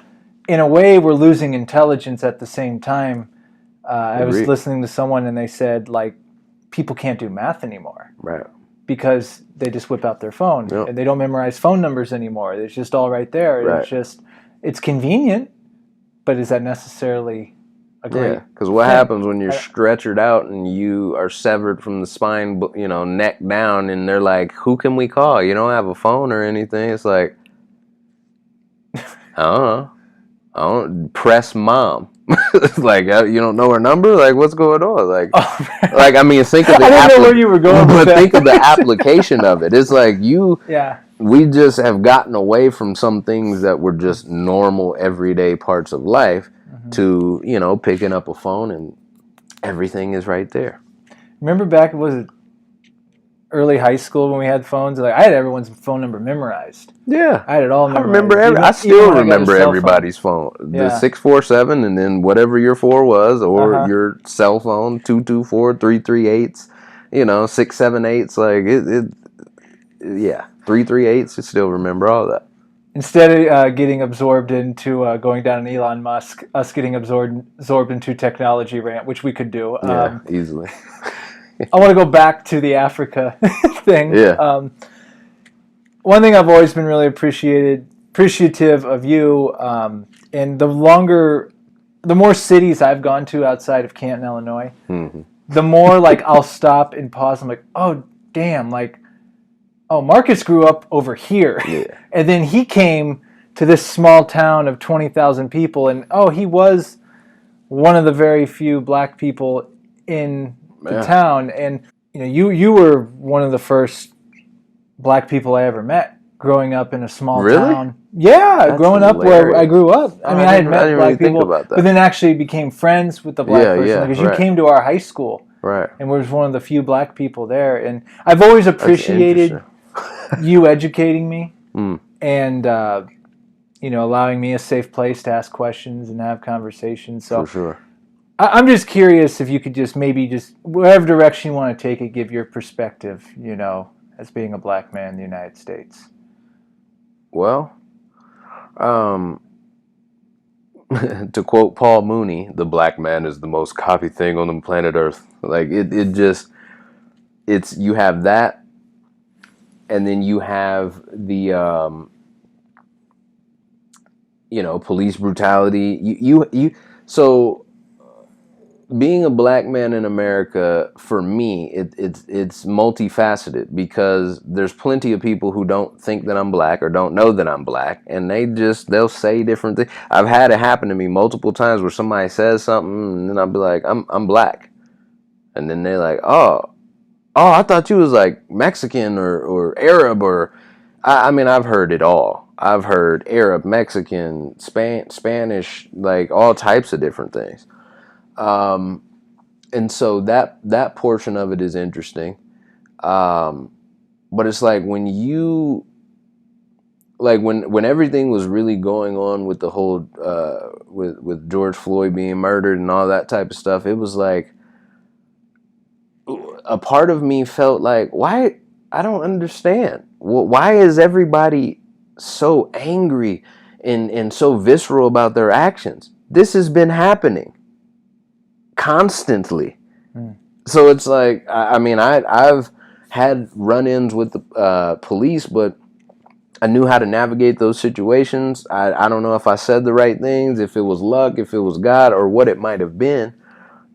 Speaker 1: In a way, we're losing intelligence at the same time. I was listening to someone and they said, like, people can't do math anymore.
Speaker 2: Right.
Speaker 1: Because they just whip out their phone.
Speaker 2: Yep.
Speaker 1: And they don't memorize phone numbers anymore. It's just all right there.
Speaker 2: Right.
Speaker 1: It's convenient, but is that necessarily a great
Speaker 2: Yeah, because what happens when you're stretchered out and you are severed from the spine, you know, neck down, and they're like, who can we call? You don't have a phone or anything. It's like, I don't know. I don't press mom. It's like, you don't know her number? Like, what's going on? Like, like, I mean, think of the
Speaker 1: I didn't know where you were going with
Speaker 2: but
Speaker 1: that.
Speaker 2: think of the application of it. It's like we just have gotten away from some things that were just normal, everyday parts of life to, you know, picking up a phone and everything is right there.
Speaker 1: Remember back, was it early high school when we had phones? Like, I had everyone's phone number memorized.
Speaker 2: Yeah.
Speaker 1: I had it all memorized.
Speaker 2: I remember I still remember everybody's phone. The 647 and then whatever your 4 was, or your cell phone, 224, 338s, you know, 678s, like it 338s, you still remember all that.
Speaker 1: Instead of getting absorbed into going down an Elon Musk, us getting absorbed into technology rant, which we could do.
Speaker 2: Easily.
Speaker 1: I want to go back to the Africa thing.
Speaker 2: Yeah.
Speaker 1: One thing I've always been really appreciative of you, and the more cities I've gone to outside of Canton, Illinois, the more like I'll stop and pause. I'm like, oh damn, like, oh, Marcus grew up over here, and then he came to this small town of 20,000 people, and he was one of the very few black people in the town, and you know, you were one of the first black people I ever met growing up in a small town. Yeah, that's growing up where I grew up. I mean, I had met black people, but then actually became friends with the black person because you came to our high school, and was one of the few black people there. And I've always appreciated you educating me and you know, allowing me a safe place to ask questions and have conversations. So
Speaker 2: for sure.
Speaker 1: I'm just curious if you could just maybe just whatever direction you want to take it, give your perspective, you know, as being a black man in the United States.
Speaker 2: Well, to quote Paul Mooney, the black man is the most copied thing on the planet Earth. Like it's you have that, and then you have the you know, police brutality. So being a black man in America, for me, it's multifaceted, because there's plenty of people who don't think that I'm black or don't know that I'm black, and they'll say different things. I've had it happen to me multiple times where somebody says something and then I'll be like, I'm black, and then they're like, oh, I thought you was like Mexican or Arab, or I mean, I've heard it all. I've heard Arab, Mexican, Spanish, like all types of different things. And so that portion of it is interesting. One But it's like when you, like when everything was really going on with the whole with George Floyd being murdered and all that type of stuff, it was like a part of me felt like, why? I don't understand. Why is everybody so angry and so visceral about their actions? This has been happening constantly. So it's like, I mean, I've had run-ins with the police, but I knew how to navigate those situations. I don't know if I said the right things, if it was luck, if it was God, or what it might have been.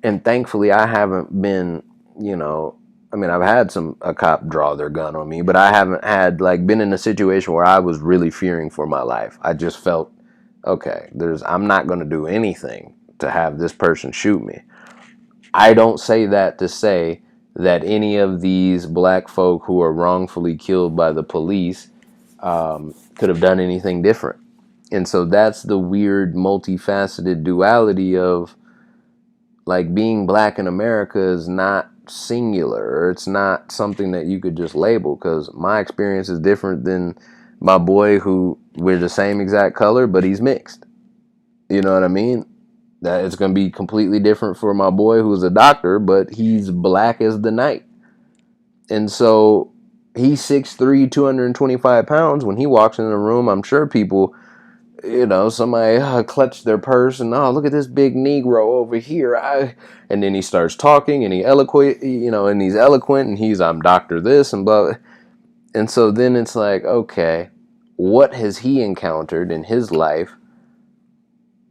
Speaker 2: And thankfully, I haven't been, you know, I mean, I've had a cop draw their gun on me, but I haven't had, like, been in a situation where I was really fearing for my life. I just felt, okay, I'm not going to do anything to have this person shoot me. I don't say that to say that any of these black folk who are wrongfully killed by the police could have done anything different. And so that's the weird multifaceted duality of, like, being black in America is not singular, or it's not something that you could just label, because my experience is different than my boy who we're the same exact color, but he's mixed. You know what I mean? That it's going to be completely different for my boy who's a doctor, but he's black as the night. And so he's 6'3", 225 pounds. When he walks in the room, I'm sure people, you know, somebody clutch their purse and, oh, look at this big Negro over here. And then he starts talking and he's eloquent, and I'm doctor this and blah. And so then it's like, okay, what has he encountered in his life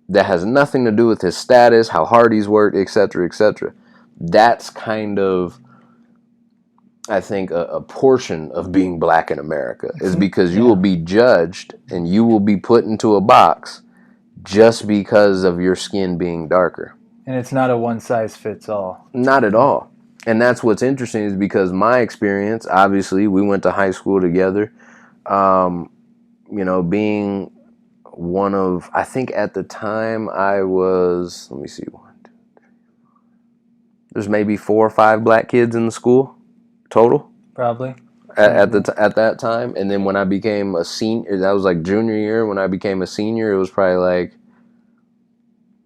Speaker 2: that has nothing to do with his status, how hard he's worked, etc., etc.? That's kind of, I think, a portion of being black in America, is because you will be judged and you will be put into a box just because of your skin being darker.
Speaker 1: And it's not a one size fits all.
Speaker 2: Not at all. And that's what's interesting, is because my experience, obviously, we went to high school together. You know, being one of, I think at the time I was, let me see, 1, 2, 3. There's maybe 4 or 5 black kids in the school total.
Speaker 1: Probably.
Speaker 2: At that time. And then when I became a senior, that was like junior year. When I became a senior, it was probably like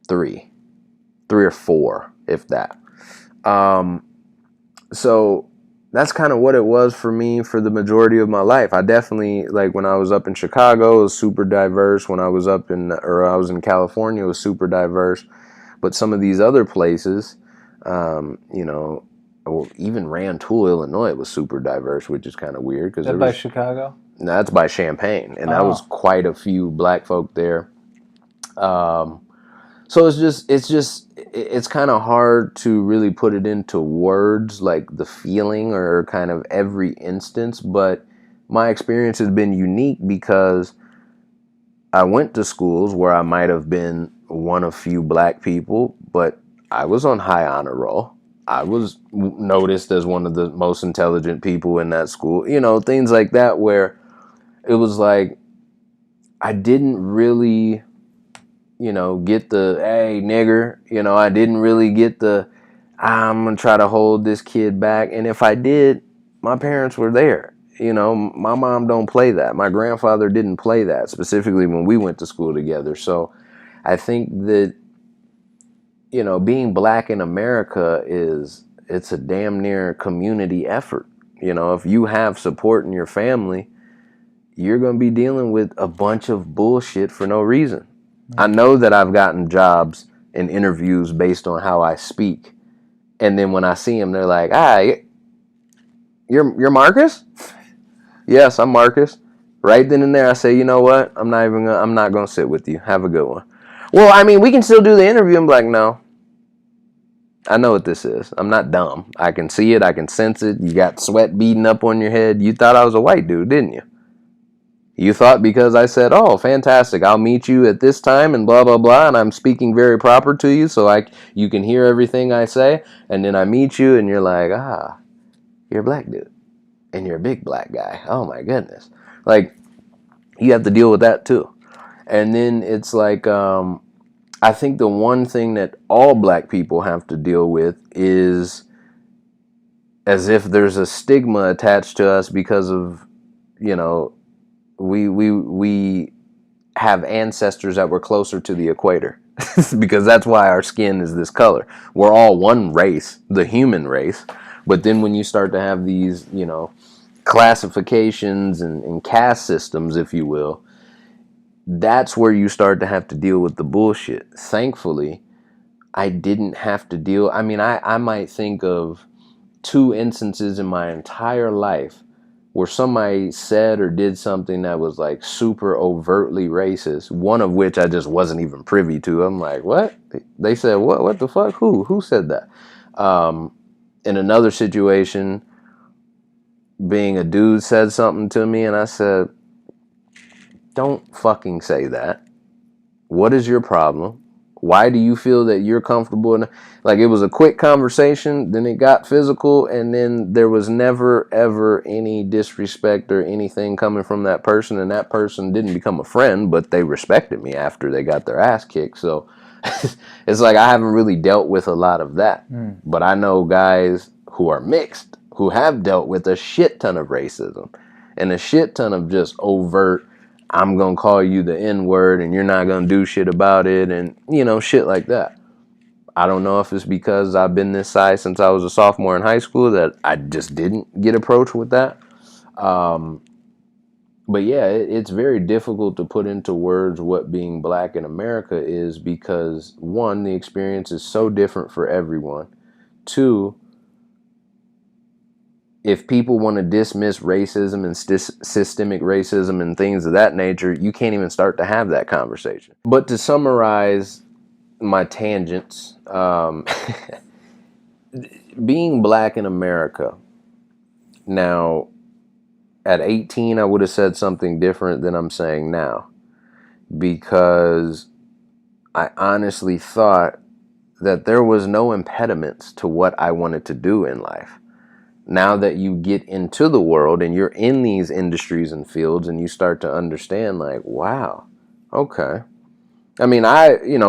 Speaker 2: 3 or 4, if that. So that's kind of what it was for me for the majority of my life. I definitely, like, when I was up in Chicago, it was super diverse. When I was I was in California, it was super diverse. But some of these other places, you know, well, even Rantoul, Illinois was super diverse, which is kind of weird.
Speaker 1: Is that by Chicago?
Speaker 2: No, that's by Champaign, and that was quite a few black folk there. So it's kind of hard to really put it into words, like the feeling or kind of every instance. But my experience has been unique because I went to schools where I might have been one of few black people, but I was on high honor roll. I was noticed as one of the most intelligent people in that school, you know, things like that, where it was like I didn't really, you know, get the, hey, nigger, you know, I didn't really get the, I'm going to try to hold this kid back. And if I did, my parents were there. You know, my mom don't play that. My grandfather didn't play that, specifically when we went to school together. So I think that, you know, being black in America it's a damn near community effort. You know, if you have support in your family, you're going to be dealing with a bunch of bullshit for no reason. I know that I've gotten jobs and interviews based on how I speak. And then when I see them, they're like, you're Marcus? Yes, I'm Marcus. Right then and there, I say, you know what? I'm not going to sit with you. Have a good one. Well, I mean, we can still do the interview. I'm like, no. I know what this is. I'm not dumb. I can see it. I can sense it. You got sweat beading up on your head. You thought I was a white dude, didn't you? You thought because I said, oh, fantastic, I'll meet you at this time and blah, blah, blah, and I'm speaking very proper to you so you can hear everything I say, and then I meet you and you're like, you're a black dude. And you're a big black guy. Oh, my goodness. Like, you have to deal with that, too. And then it's like, I think the one thing that all black people have to deal with is as if there's a stigma attached to us because of, you know, we have ancestors that were closer to the equator. Because that's why our skin is this color. We're all one race, the human race. But then when you start to have these, you know, classifications and caste systems, if you will, that's where you start to have to deal with the bullshit. Thankfully, I didn't have to deal. I mean, I might think of 2 instances in my entire life where somebody said or did something that was like super overtly racist, one of which I just wasn't even privy to. I'm like, what? They said, what the fuck? Who said that? In another situation, being a dude said something to me and I said, don't fucking say that. What is your problem? Why do you feel that you're comfortable? Like, it was a quick conversation, then it got physical, and then there was never, ever any disrespect or anything coming from that person, and that person didn't become a friend, but they respected me after they got their ass kicked. So it's like I haven't really dealt with a lot of that. But I know guys who are mixed who have dealt with a shit ton of racism and a shit ton of just overt, I'm going to call you the N-word and you're not going to do shit about it, and, you know, shit like that. I don't know if it's because I've been this size since I was a sophomore in high school that I just didn't get approached with that. But yeah, it's very difficult to put into words what being black in America is because, one, the experience is so different for everyone. Two, if people want to dismiss racism and systemic racism and things of that nature, you can't even start to have that conversation. But to summarize my tangents, being black in America, now, at 18, I would have said something different than I'm saying now, because I honestly thought that there was no impediments to what I wanted to do in life. Now that you get into the world and you're in these industries and fields and you start to understand, like, wow, okay. I mean,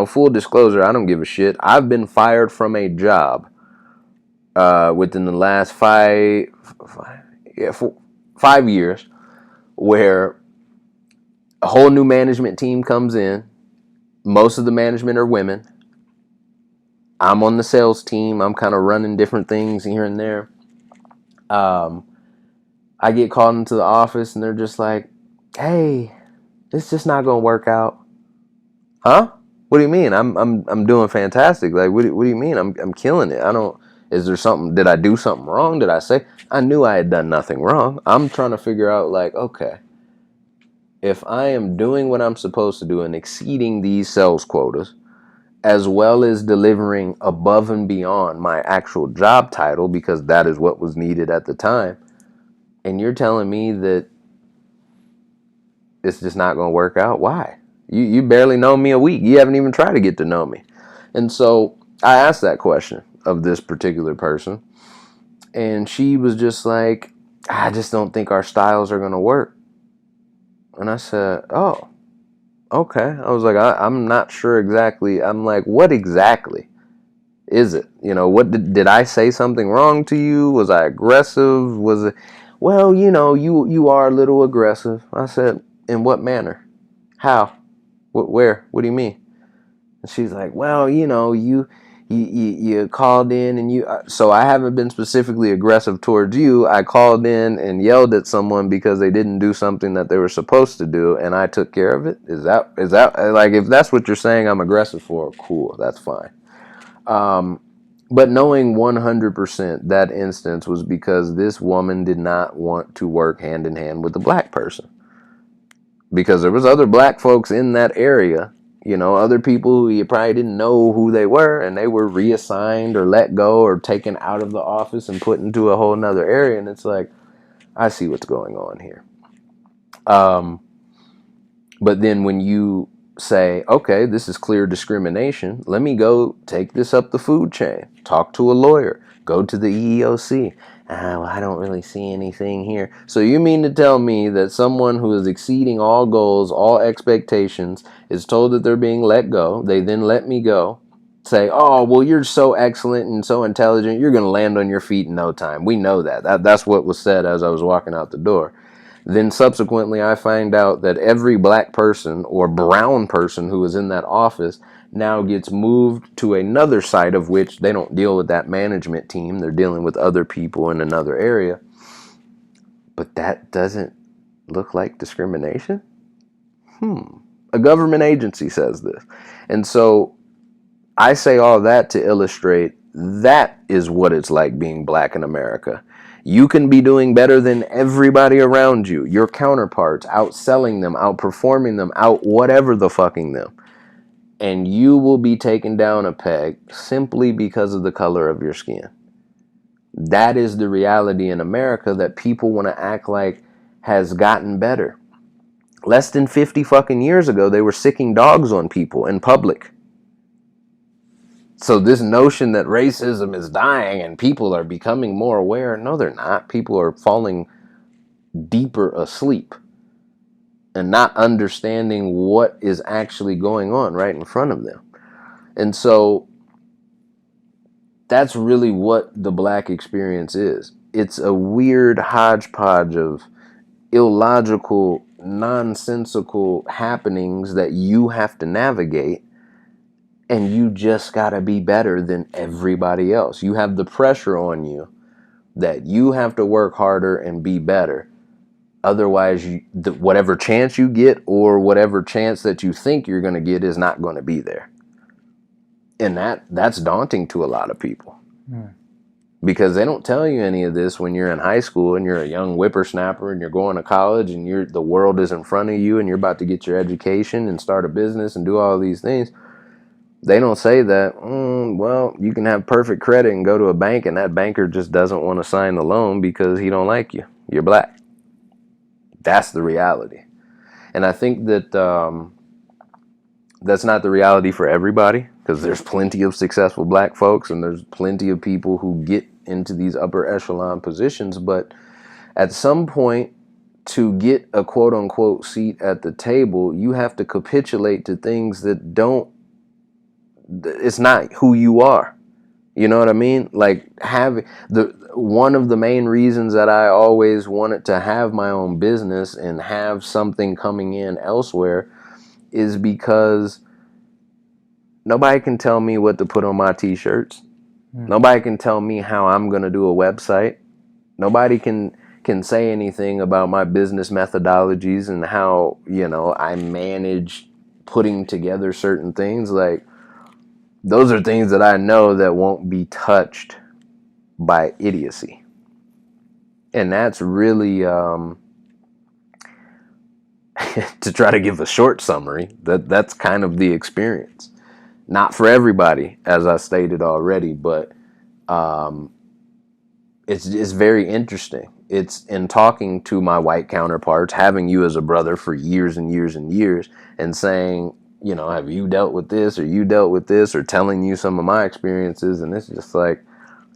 Speaker 2: full disclosure, I don't give a shit. I've been fired from a job within the last 5 years, where a whole new management team comes in. Most of the management are women. I'm on the sales team. I'm kind of running different things here and there. I get called into the office and they're just like, hey, it's just not going to work out. Huh? What do you mean? I'm doing fantastic. Like, what do you mean? I'm killing it. Is there something, did I do something wrong? Did I say? I knew I had done nothing wrong. I'm trying to figure out, like, okay, if I am doing what I'm supposed to do and exceeding these sales quotas, as well as delivering above and beyond my actual job title, because that is what was needed at the time, and you're telling me that it's just not going to work out, why? You barely know me a week. You haven't even tried to get to know me. And so I asked that question of this particular person, and she was just like, I just don't think our styles are going to work. And I said, oh, okay. I was like, I'm not sure exactly. I'm like, what exactly is it? You know, what did I say something wrong to you? Was I aggressive? Was it, well, you are a little aggressive. I said, in what manner? How? Where? What do you mean? And she's like, well, you called in and so I haven't been specifically aggressive towards you. I called in and yelled at someone because they didn't do something that they were supposed to do, and I took care of it. Is that like, if that's what you're saying I'm aggressive for, cool, that's fine. But knowing 100% that instance was because this woman did not want to work hand in hand with a black person. Because there was other black folks in that area, other people who you probably didn't know who they were, and they were reassigned or let go or taken out of the office and put into a whole nother area. And it's like, I see what's going on here. But then when you say, okay, this is clear discrimination, let me go take this up the food chain, talk to a lawyer, go to the EEOC. Well, I don't really see anything here. So you mean to tell me that someone who is exceeding all goals, all expectations, is told that they're being let go, they then let me go, say, oh, well, you're so excellent and so intelligent, you're going to land on your feet in no time. We know that's what was said as I was walking out the door. Then subsequently, I find out that every black person or brown person who was in that office now gets moved to another site, of which they don't deal with that management team. They're dealing with other people in another area. But that doesn't look like discrimination? A government agency says this. And so I say all that to illustrate that is what it's like being black in America. You can be doing better than everybody around you, your counterparts, outselling them, outperforming them, out whatever the fucking them. And you will be taken down a peg simply because of the color of your skin. That is the reality in America that people want to act like has gotten better. Less than 50 fucking years ago, they were sicking dogs on people in public. So this notion that racism is dying and people are becoming more aware, no, they're not. People are falling deeper asleep and not understanding what is actually going on right in front of them. And so that's really what the black experience is. It's a weird hodgepodge of illogical, nonsensical happenings that you have to navigate. And you just gotta be better than everybody else. You have the pressure on you that you have to work harder and be better. Otherwise, whatever chance you get or whatever chance that you think you're going to get is not going to be there. And that's daunting to a lot of people. Because they don't tell you any of this when you're in high school and you're a young whippersnapper and you're going to college and the world is in front of you and you're about to get your education and start a business and do all these things. They don't say that, well, you can have perfect credit and go to a bank and that banker just doesn't want to sign the loan because he don't like you. You're black. That's the reality. And I think that that's not the reality for everybody, because there's plenty of successful black folks and there's plenty of people who get into these upper echelon positions. But at some point, to get a quote unquote seat at the table, you have to capitulate to things that it's not who you are. You know what I mean? Like one of the main reasons that I always wanted to have my own business and have something coming in elsewhere is because nobody can tell me what to put on my t-shirts. Nobody can tell me how I'm going to do a website. Nobody can say anything about my business methodologies and how, I manage putting together certain things. Like, those are things that I know that won't be touched by idiocy. And that's really, to try to give a short summary, that's kind of the experience. Not for everybody, as I stated already, but it's very interesting. It's in talking to my white counterparts, having you as a brother for years and years and years, and saying, have you dealt with this, or you dealt with this, or telling you some of my experiences, and it's just like,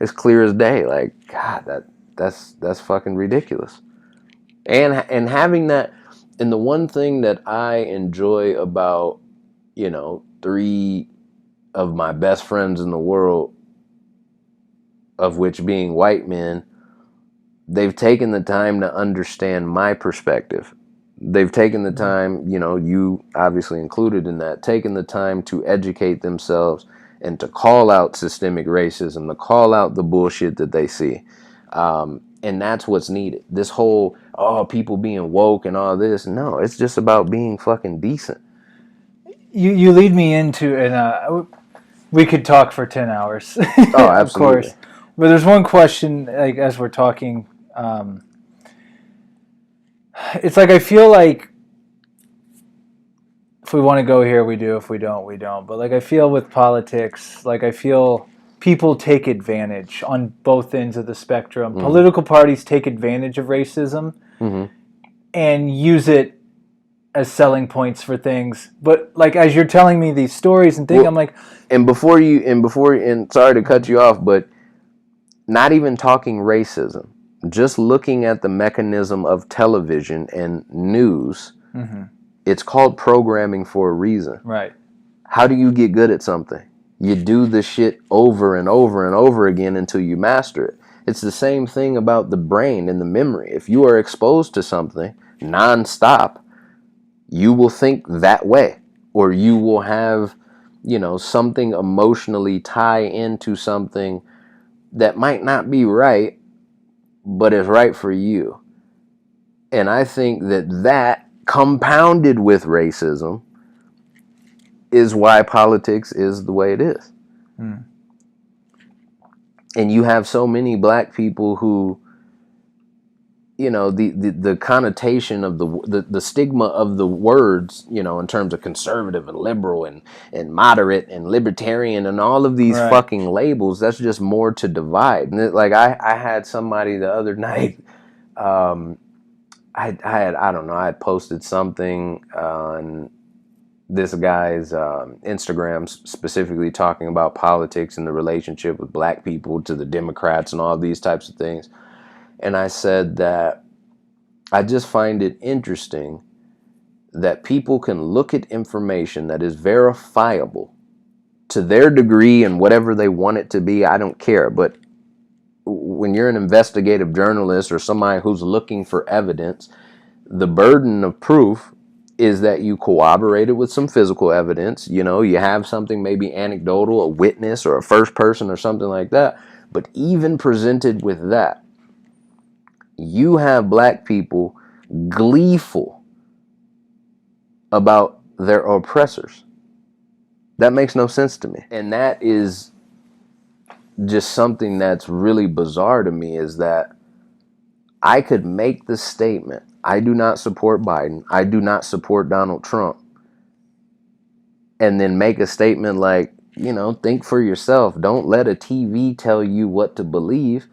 Speaker 2: it's clear as day. Like, God, that's fucking ridiculous. And having that, and the one thing that I enjoy about, 3 of my best friends in the world, of which being white men, they've taken the time to understand my perspective. They've taken the time, you obviously included in that, taken the time to educate themselves and to call out systemic racism, to call out the bullshit that they see. And that's what's needed. This whole, people being woke and all this. No, it's just about being fucking decent.
Speaker 1: You lead me into, and we could talk for 10 hours.
Speaker 2: Oh, absolutely. Of course.
Speaker 1: But there's one question, like, as we're talking, it's like, I feel like if we want to go here, we do. If we don't, we don't. But like, I feel with politics, like, I feel people take advantage on both ends of the spectrum. Mm-hmm. Political parties take advantage of racism and use it as selling points for things. But like, as you're telling me these stories and things, I'm like,
Speaker 2: and sorry to cut you off, but not even talking racism, just looking at the mechanism of television and news, it's called programming for a reason.
Speaker 1: Right.
Speaker 2: How do you get good at something? You do the shit over and over and over again until you master it. It's the same thing about the brain and the memory. If you are exposed to something nonstop, you will think that way, or you will have, something emotionally tie into something that might not be right, but is right for you. And I think that compounded with racism is why politics is the way it is. Mm. And you have so many black people who, the connotation of the stigma of the words, in terms of conservative and liberal and moderate and libertarian and all of these fucking labels, that's just more to divide. And I had somebody the other night, I had posted something on this guy's Instagram specifically talking about politics and the relationship with black people to the Democrats and all these types of things. And I said that I just find it interesting that people can look at information that is verifiable to their degree and whatever they want it to be. I don't care. But when you're an investigative journalist or somebody who's looking for evidence, the burden of proof is that you corroborated with some physical evidence. You have something maybe anecdotal, a witness or a first person or something like that. But even presented with that, you have black people gleeful about their oppressors. That makes no sense to me. And that is just something that's really bizarre to me, is that I could make the statement, I do not support Biden, I do not support Donald Trump, and then make a statement like, think for yourself. Don't let a TV tell you what to believe.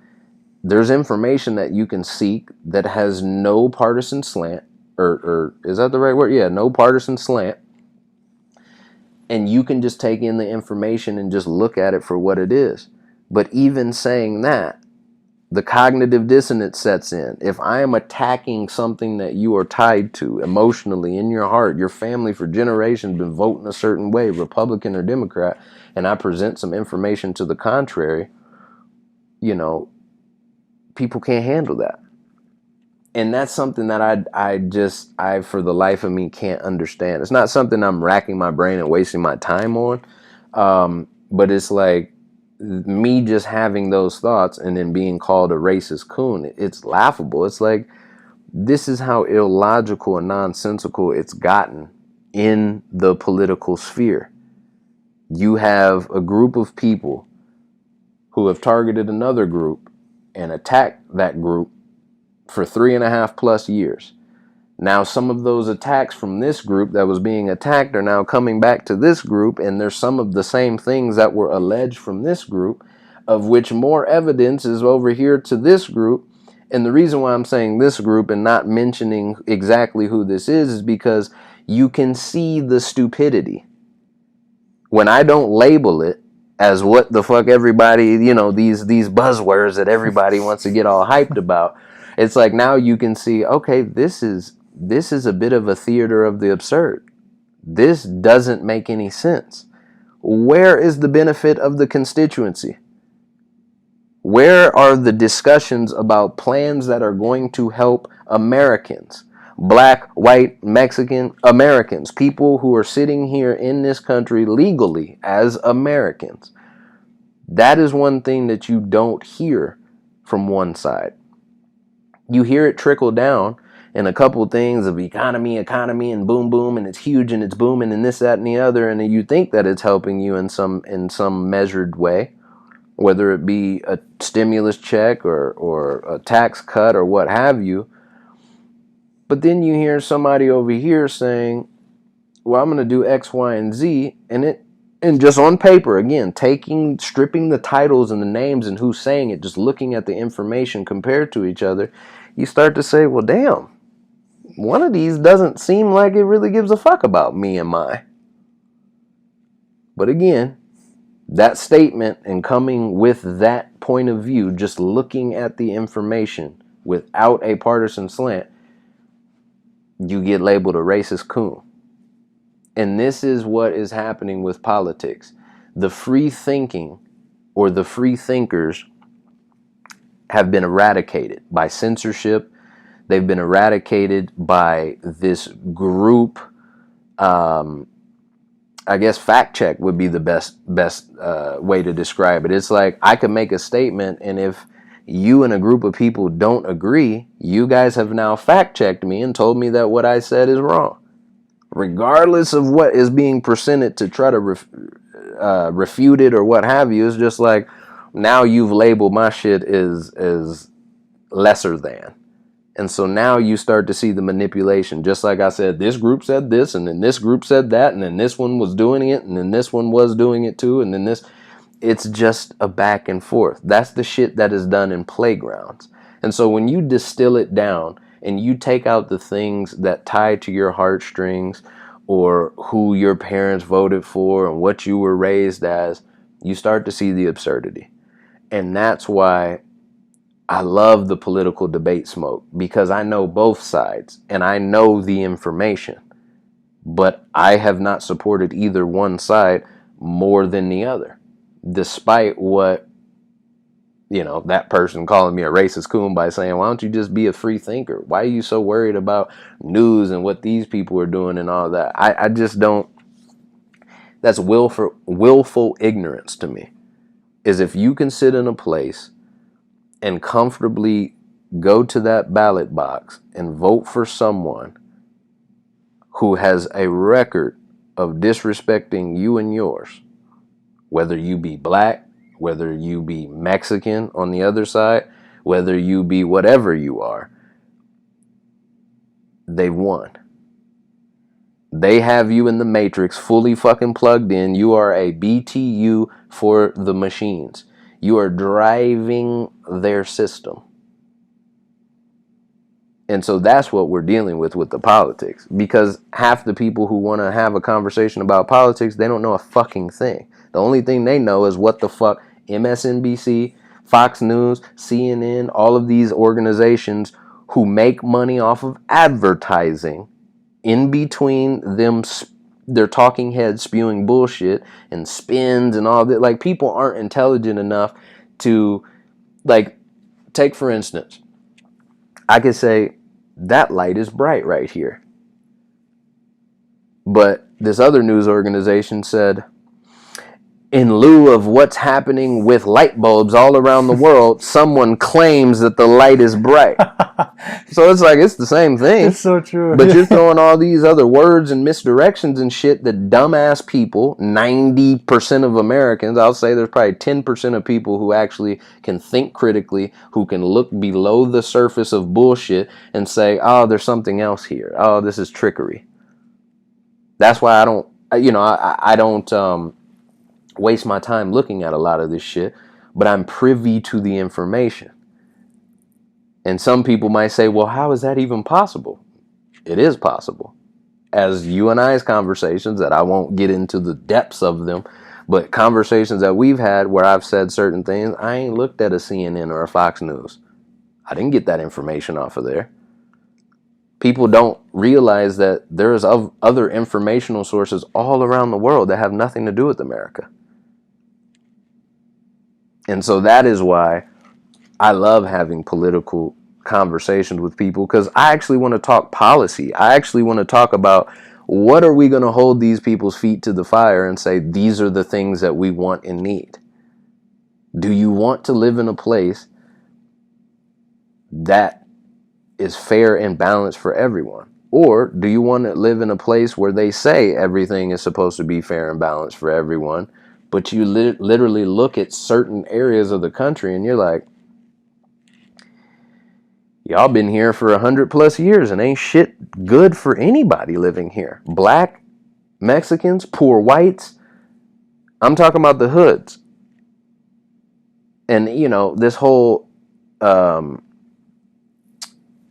Speaker 2: There's information that you can seek that has no partisan slant, or is that the right word? Yeah, no partisan slant. And you can just take in the information and just look at it for what it is. But even saying that, the cognitive dissonance sets in. If I am attacking something that you are tied to emotionally in your heart, your family for generations been voting a certain way, Republican or Democrat, and I present some information to the contrary, people can't handle that. And that's something that I for the life of me can't understand. It's not something I'm racking my brain and wasting my time on. But it's like me just having those thoughts and then being called a racist coon. It's laughable. It's like, this is how illogical and nonsensical it's gotten in the political sphere. You have a group of people who have targeted another group and attacked that group for 3.5+ years. Now, some of those attacks from this group that was being attacked are now coming back to this group, and there's some of the same things that were alleged from this group, of which more evidence is over here to this group. And the reason why I'm saying this group and not mentioning exactly who this is because you can see the stupidity. When I don't label it as what the fuck everybody, these buzzwords that everybody wants to get all hyped about, it's like now you can see, okay, this is a bit of a theater of the absurd. This doesn't make any sense. Where is the benefit of the constituency? Where are the discussions about plans that are going to help Americans? Black, white, Mexican Americans, people who are sitting here in this country legally as Americans. That is one thing that you don't hear from one side. You hear it trickle down in a couple of things of economy, and boom, boom, and it's huge and it's booming and this, that, and the other, and you think that it's helping you in some measured way, whether it be a stimulus check or a tax cut or what have you. But then you hear somebody over here saying, well, I'm going to do X, Y, and Z, and just on paper, again, stripping the titles and the names and who's saying it, just looking at the information compared to each other, you start to say, well, damn, one of these doesn't seem like it really gives a fuck about me and my. But again, that statement and coming with that point of view, just looking at the information without a partisan slant, you get labeled a racist coon. And this is what is happening with politics. the free thinking or the free thinkers have been eradicated by censorship. They've been eradicated by this group. I guess fact check would be the best way to describe it. It's like I could make a statement, and if you and a group of people don't agree, you guys have now fact checked me and told me that what I said is wrong, regardless of what is being presented to try to refute it or what have you. It's just like, now you've labeled my shit as lesser than. And so now you start to see the manipulation. Just like I said, this group said this, and then this group said that, and then this one was doing it, and then this one was doing it too, and then this. It's just a back and forth. That's the shit that is done in playgrounds. And so when you distill it down and you take out the things that tie to your heartstrings or who your parents voted for and what you were raised as, you start to see the absurdity. And that's why I love the political debate smoke, because I know both sides and I know the information, but I have not supported either one side more than the other, despite what, that person calling me a racist coon by saying, why don't you just be a free thinker? Why are you so worried about news and what these people are doing and all that? I just don't. That's willful ignorance to me. Is if you can sit in a place and comfortably go to that ballot box and vote for someone who has a record of disrespecting you and yours, whether you be black, whether you be Mexican on the other side, whether you be whatever you are, they've won. They have you in the matrix, fully fucking plugged in. You are a BTU for the machines. You are driving their system. And so that's what we're dealing with the politics. Because half the people who want to have a conversation about politics, they don't know a fucking thing. The only thing they know is what the fuck MSNBC, Fox News, CNN, all of these organizations who make money off of advertising, in between them, their talking heads spewing bullshit and spins and all that. Like, people aren't intelligent enough to, like, take for instance, I could say that light is bright right here, but this other news organization said, in lieu of what's happening with light bulbs all around the world, someone claims that the light is bright. So it's like, it's the same thing.
Speaker 1: It's so true.
Speaker 2: But you're throwing all these other words and misdirections and shit that dumbass people, 90% of Americans, I'll say there's probably 10% of people who actually can think critically, who can look below the surface of bullshit and say, oh, there's something else here. Oh, this is trickery. That's why I don't waste my time looking at a lot of this shit, but I'm privy to the information. And some people might say, well, how is that even possible? It is possible. As you and I's conversations, that I won't get into the depths of them, but conversations that we've had where I've said certain things, I ain't looked at a CNN or a Fox News. I didn't get that information off of there. People don't realize that there's other informational sources all around the world that have nothing to do with America. And so that is why I love having political conversations with people, because I actually want to talk policy. I actually want to talk about, what are we going to hold these people's feet to the fire and say, these are the things that we want and need? Do you want to live in a place that is fair and balanced for everyone? Or do you want to live in a place where they say everything is supposed to be fair and balanced for everyone, but you literally look at certain areas of the country and you're like, y'all been here for 100+ years and ain't shit good for anybody living here. Black, Mexicans, poor whites. I'm talking about the hoods. And, this whole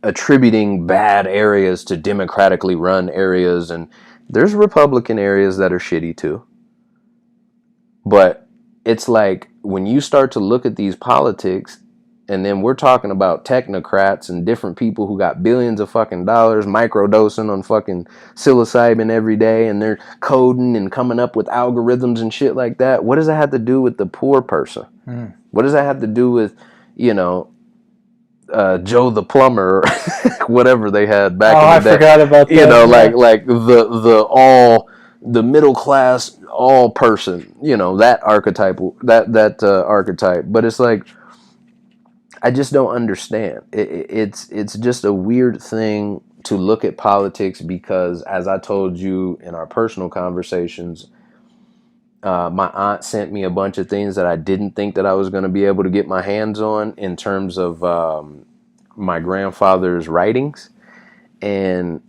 Speaker 2: attributing bad areas to democratically run areas, and there's Republican areas that are shitty too. But it's like, when you start to look at these politics, And then we're talking about technocrats and different people who got billions of fucking dollars microdosing on fucking psilocybin every day, and they're coding and coming up with algorithms and shit like that. What does that have to do with the poor person? What does that have to do with, you know, Joe the plumber, or whatever they had back in the day?
Speaker 1: I forgot about that.
Speaker 2: You know, like the middle class all person, you know, that archetype. But it's like, I just don't understand. It's just a weird thing to look at politics, because, as I told you in our personal conversations, my aunt sent me a bunch of things that I didn't think that I was going to be able to get my hands on in terms of my grandfather's writings. And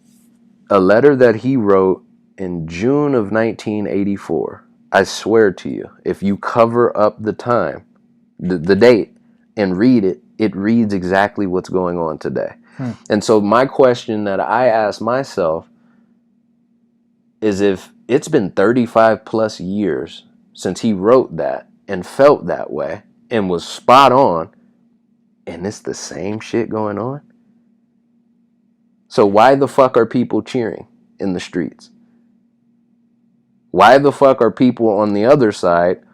Speaker 2: a letter that he wrote in June of 1984, I swear to you, if you cover up the time, the date, and read it, it reads exactly what's going on today. And so my question that I ask myself is, if it's been 35 plus years since he wrote that and felt that way and was spot on, and it's the same shit going on, so why the fuck are people cheering in the streets? Why the fuck are people on the other side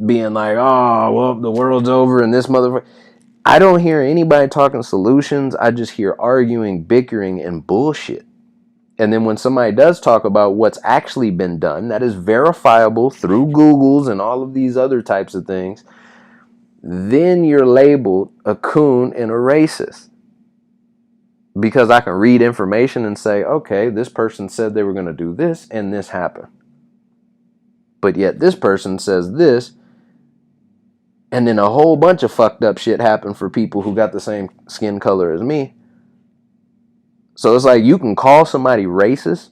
Speaker 2: being like, oh, well, the world's over and this motherfucker? I don't hear anybody talking solutions. I just hear arguing, bickering, and bullshit. And then when somebody does talk about what's actually been done, that is verifiable through Googles and all of these other types of things, then you're labeled a coon and a racist. Because I can read information and say, okay, this person said they were going to do this and this happened. But yet this person says this, and then a whole bunch of fucked up shit happened for people who got the same skin color as me. So it's like, you can call somebody racist,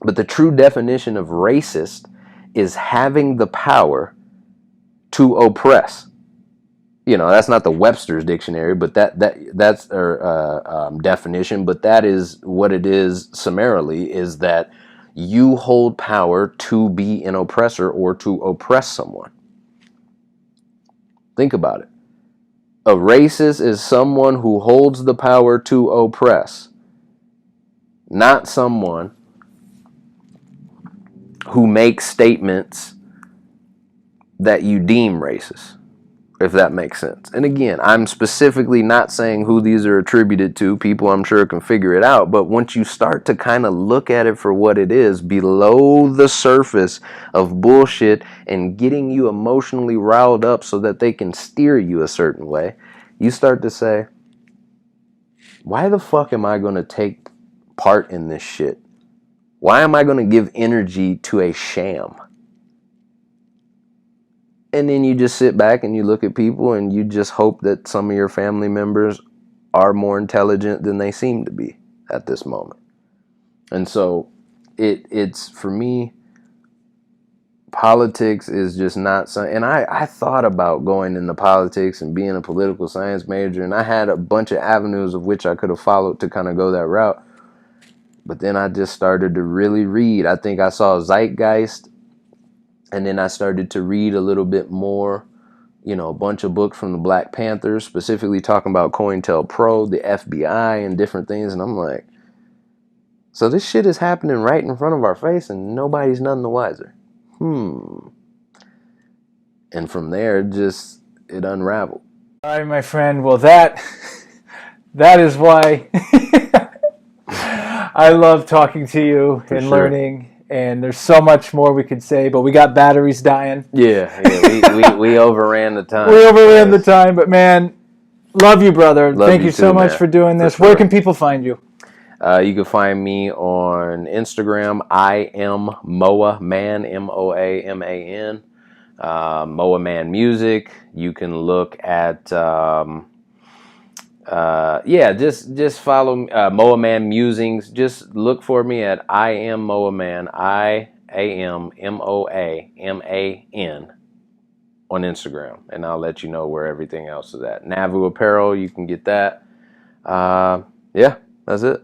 Speaker 2: but the true definition of racist is having the power to oppress. You know, that's not the Webster's dictionary, but that's definition. But that is what it is summarily, is that you hold power to be an oppressor or to oppress someone. Think about it. A racist is someone who holds the power to oppress, not someone who makes statements that you deem racist, if that makes sense. And again, I'm specifically not saying who these are attributed to. People, I'm sure, can figure it out. But once you start to kind of look at it for what it is, below the surface of bullshit and getting you emotionally riled up so that they can steer you a certain way, you start to say, why the fuck am I going to take part in this shit? Why am I going to give energy to a sham? And then you just sit back and you look at people and you just hope that some of your family members are more intelligent than they seem to be at this moment. And so it's for me, politics is just not something. And I thought about going into politics and being a political science major, and I had a bunch of avenues of which I could have followed to kind of go that route. But then I just started to really read. I think I saw Zeitgeist, and then I started to read a little bit more, you know, a bunch of books from the Black Panthers, specifically talking about COINTELPRO, the FBI, and different things. And I'm like, so this shit is happening right in front of our face and nobody's none the wiser. And from there, it unraveled.
Speaker 1: All right, my friend. Well, that is why I love talking to you and learning. And there's so much more we could say, but we got batteries dying.
Speaker 2: Yeah, we overran the time.
Speaker 1: We overran the time, but man, love you, brother. Thank you so much for doing this. Where can people find you?
Speaker 2: You can find me on Instagram. I am MOA Man, MOAMAN. MOA Man Music. You can look at just follow MOA Man Musings. Just look for me at I am MOA Man, IAMMOAMAN on Instagram, and I'll let you know where everything else is at. Nauvoo Apparel, you can get that. That's it.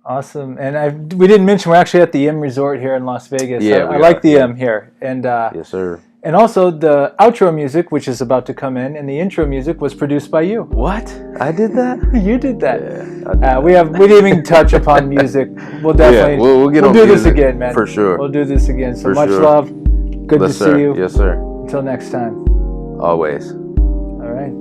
Speaker 1: Awesome. And we didn't mention we're actually at the M Resort here in Las Vegas.
Speaker 2: Yeah,
Speaker 1: I like the M here. And
Speaker 2: yes, sir.
Speaker 1: And also the outro music, which is about to come in, and the intro music was produced by you.
Speaker 2: What? I did that?
Speaker 1: You did that.
Speaker 2: Yeah,
Speaker 1: We didn't even touch upon music. We'll definitely
Speaker 2: we'll get on
Speaker 1: do this
Speaker 2: music
Speaker 1: again, man.
Speaker 2: for sure.
Speaker 1: We'll do this again. So
Speaker 2: For
Speaker 1: much
Speaker 2: sure.
Speaker 1: love. Good to
Speaker 2: Yes, sir.
Speaker 1: see you.
Speaker 2: Yes, sir.
Speaker 1: Until next time.
Speaker 2: Always.
Speaker 1: All right.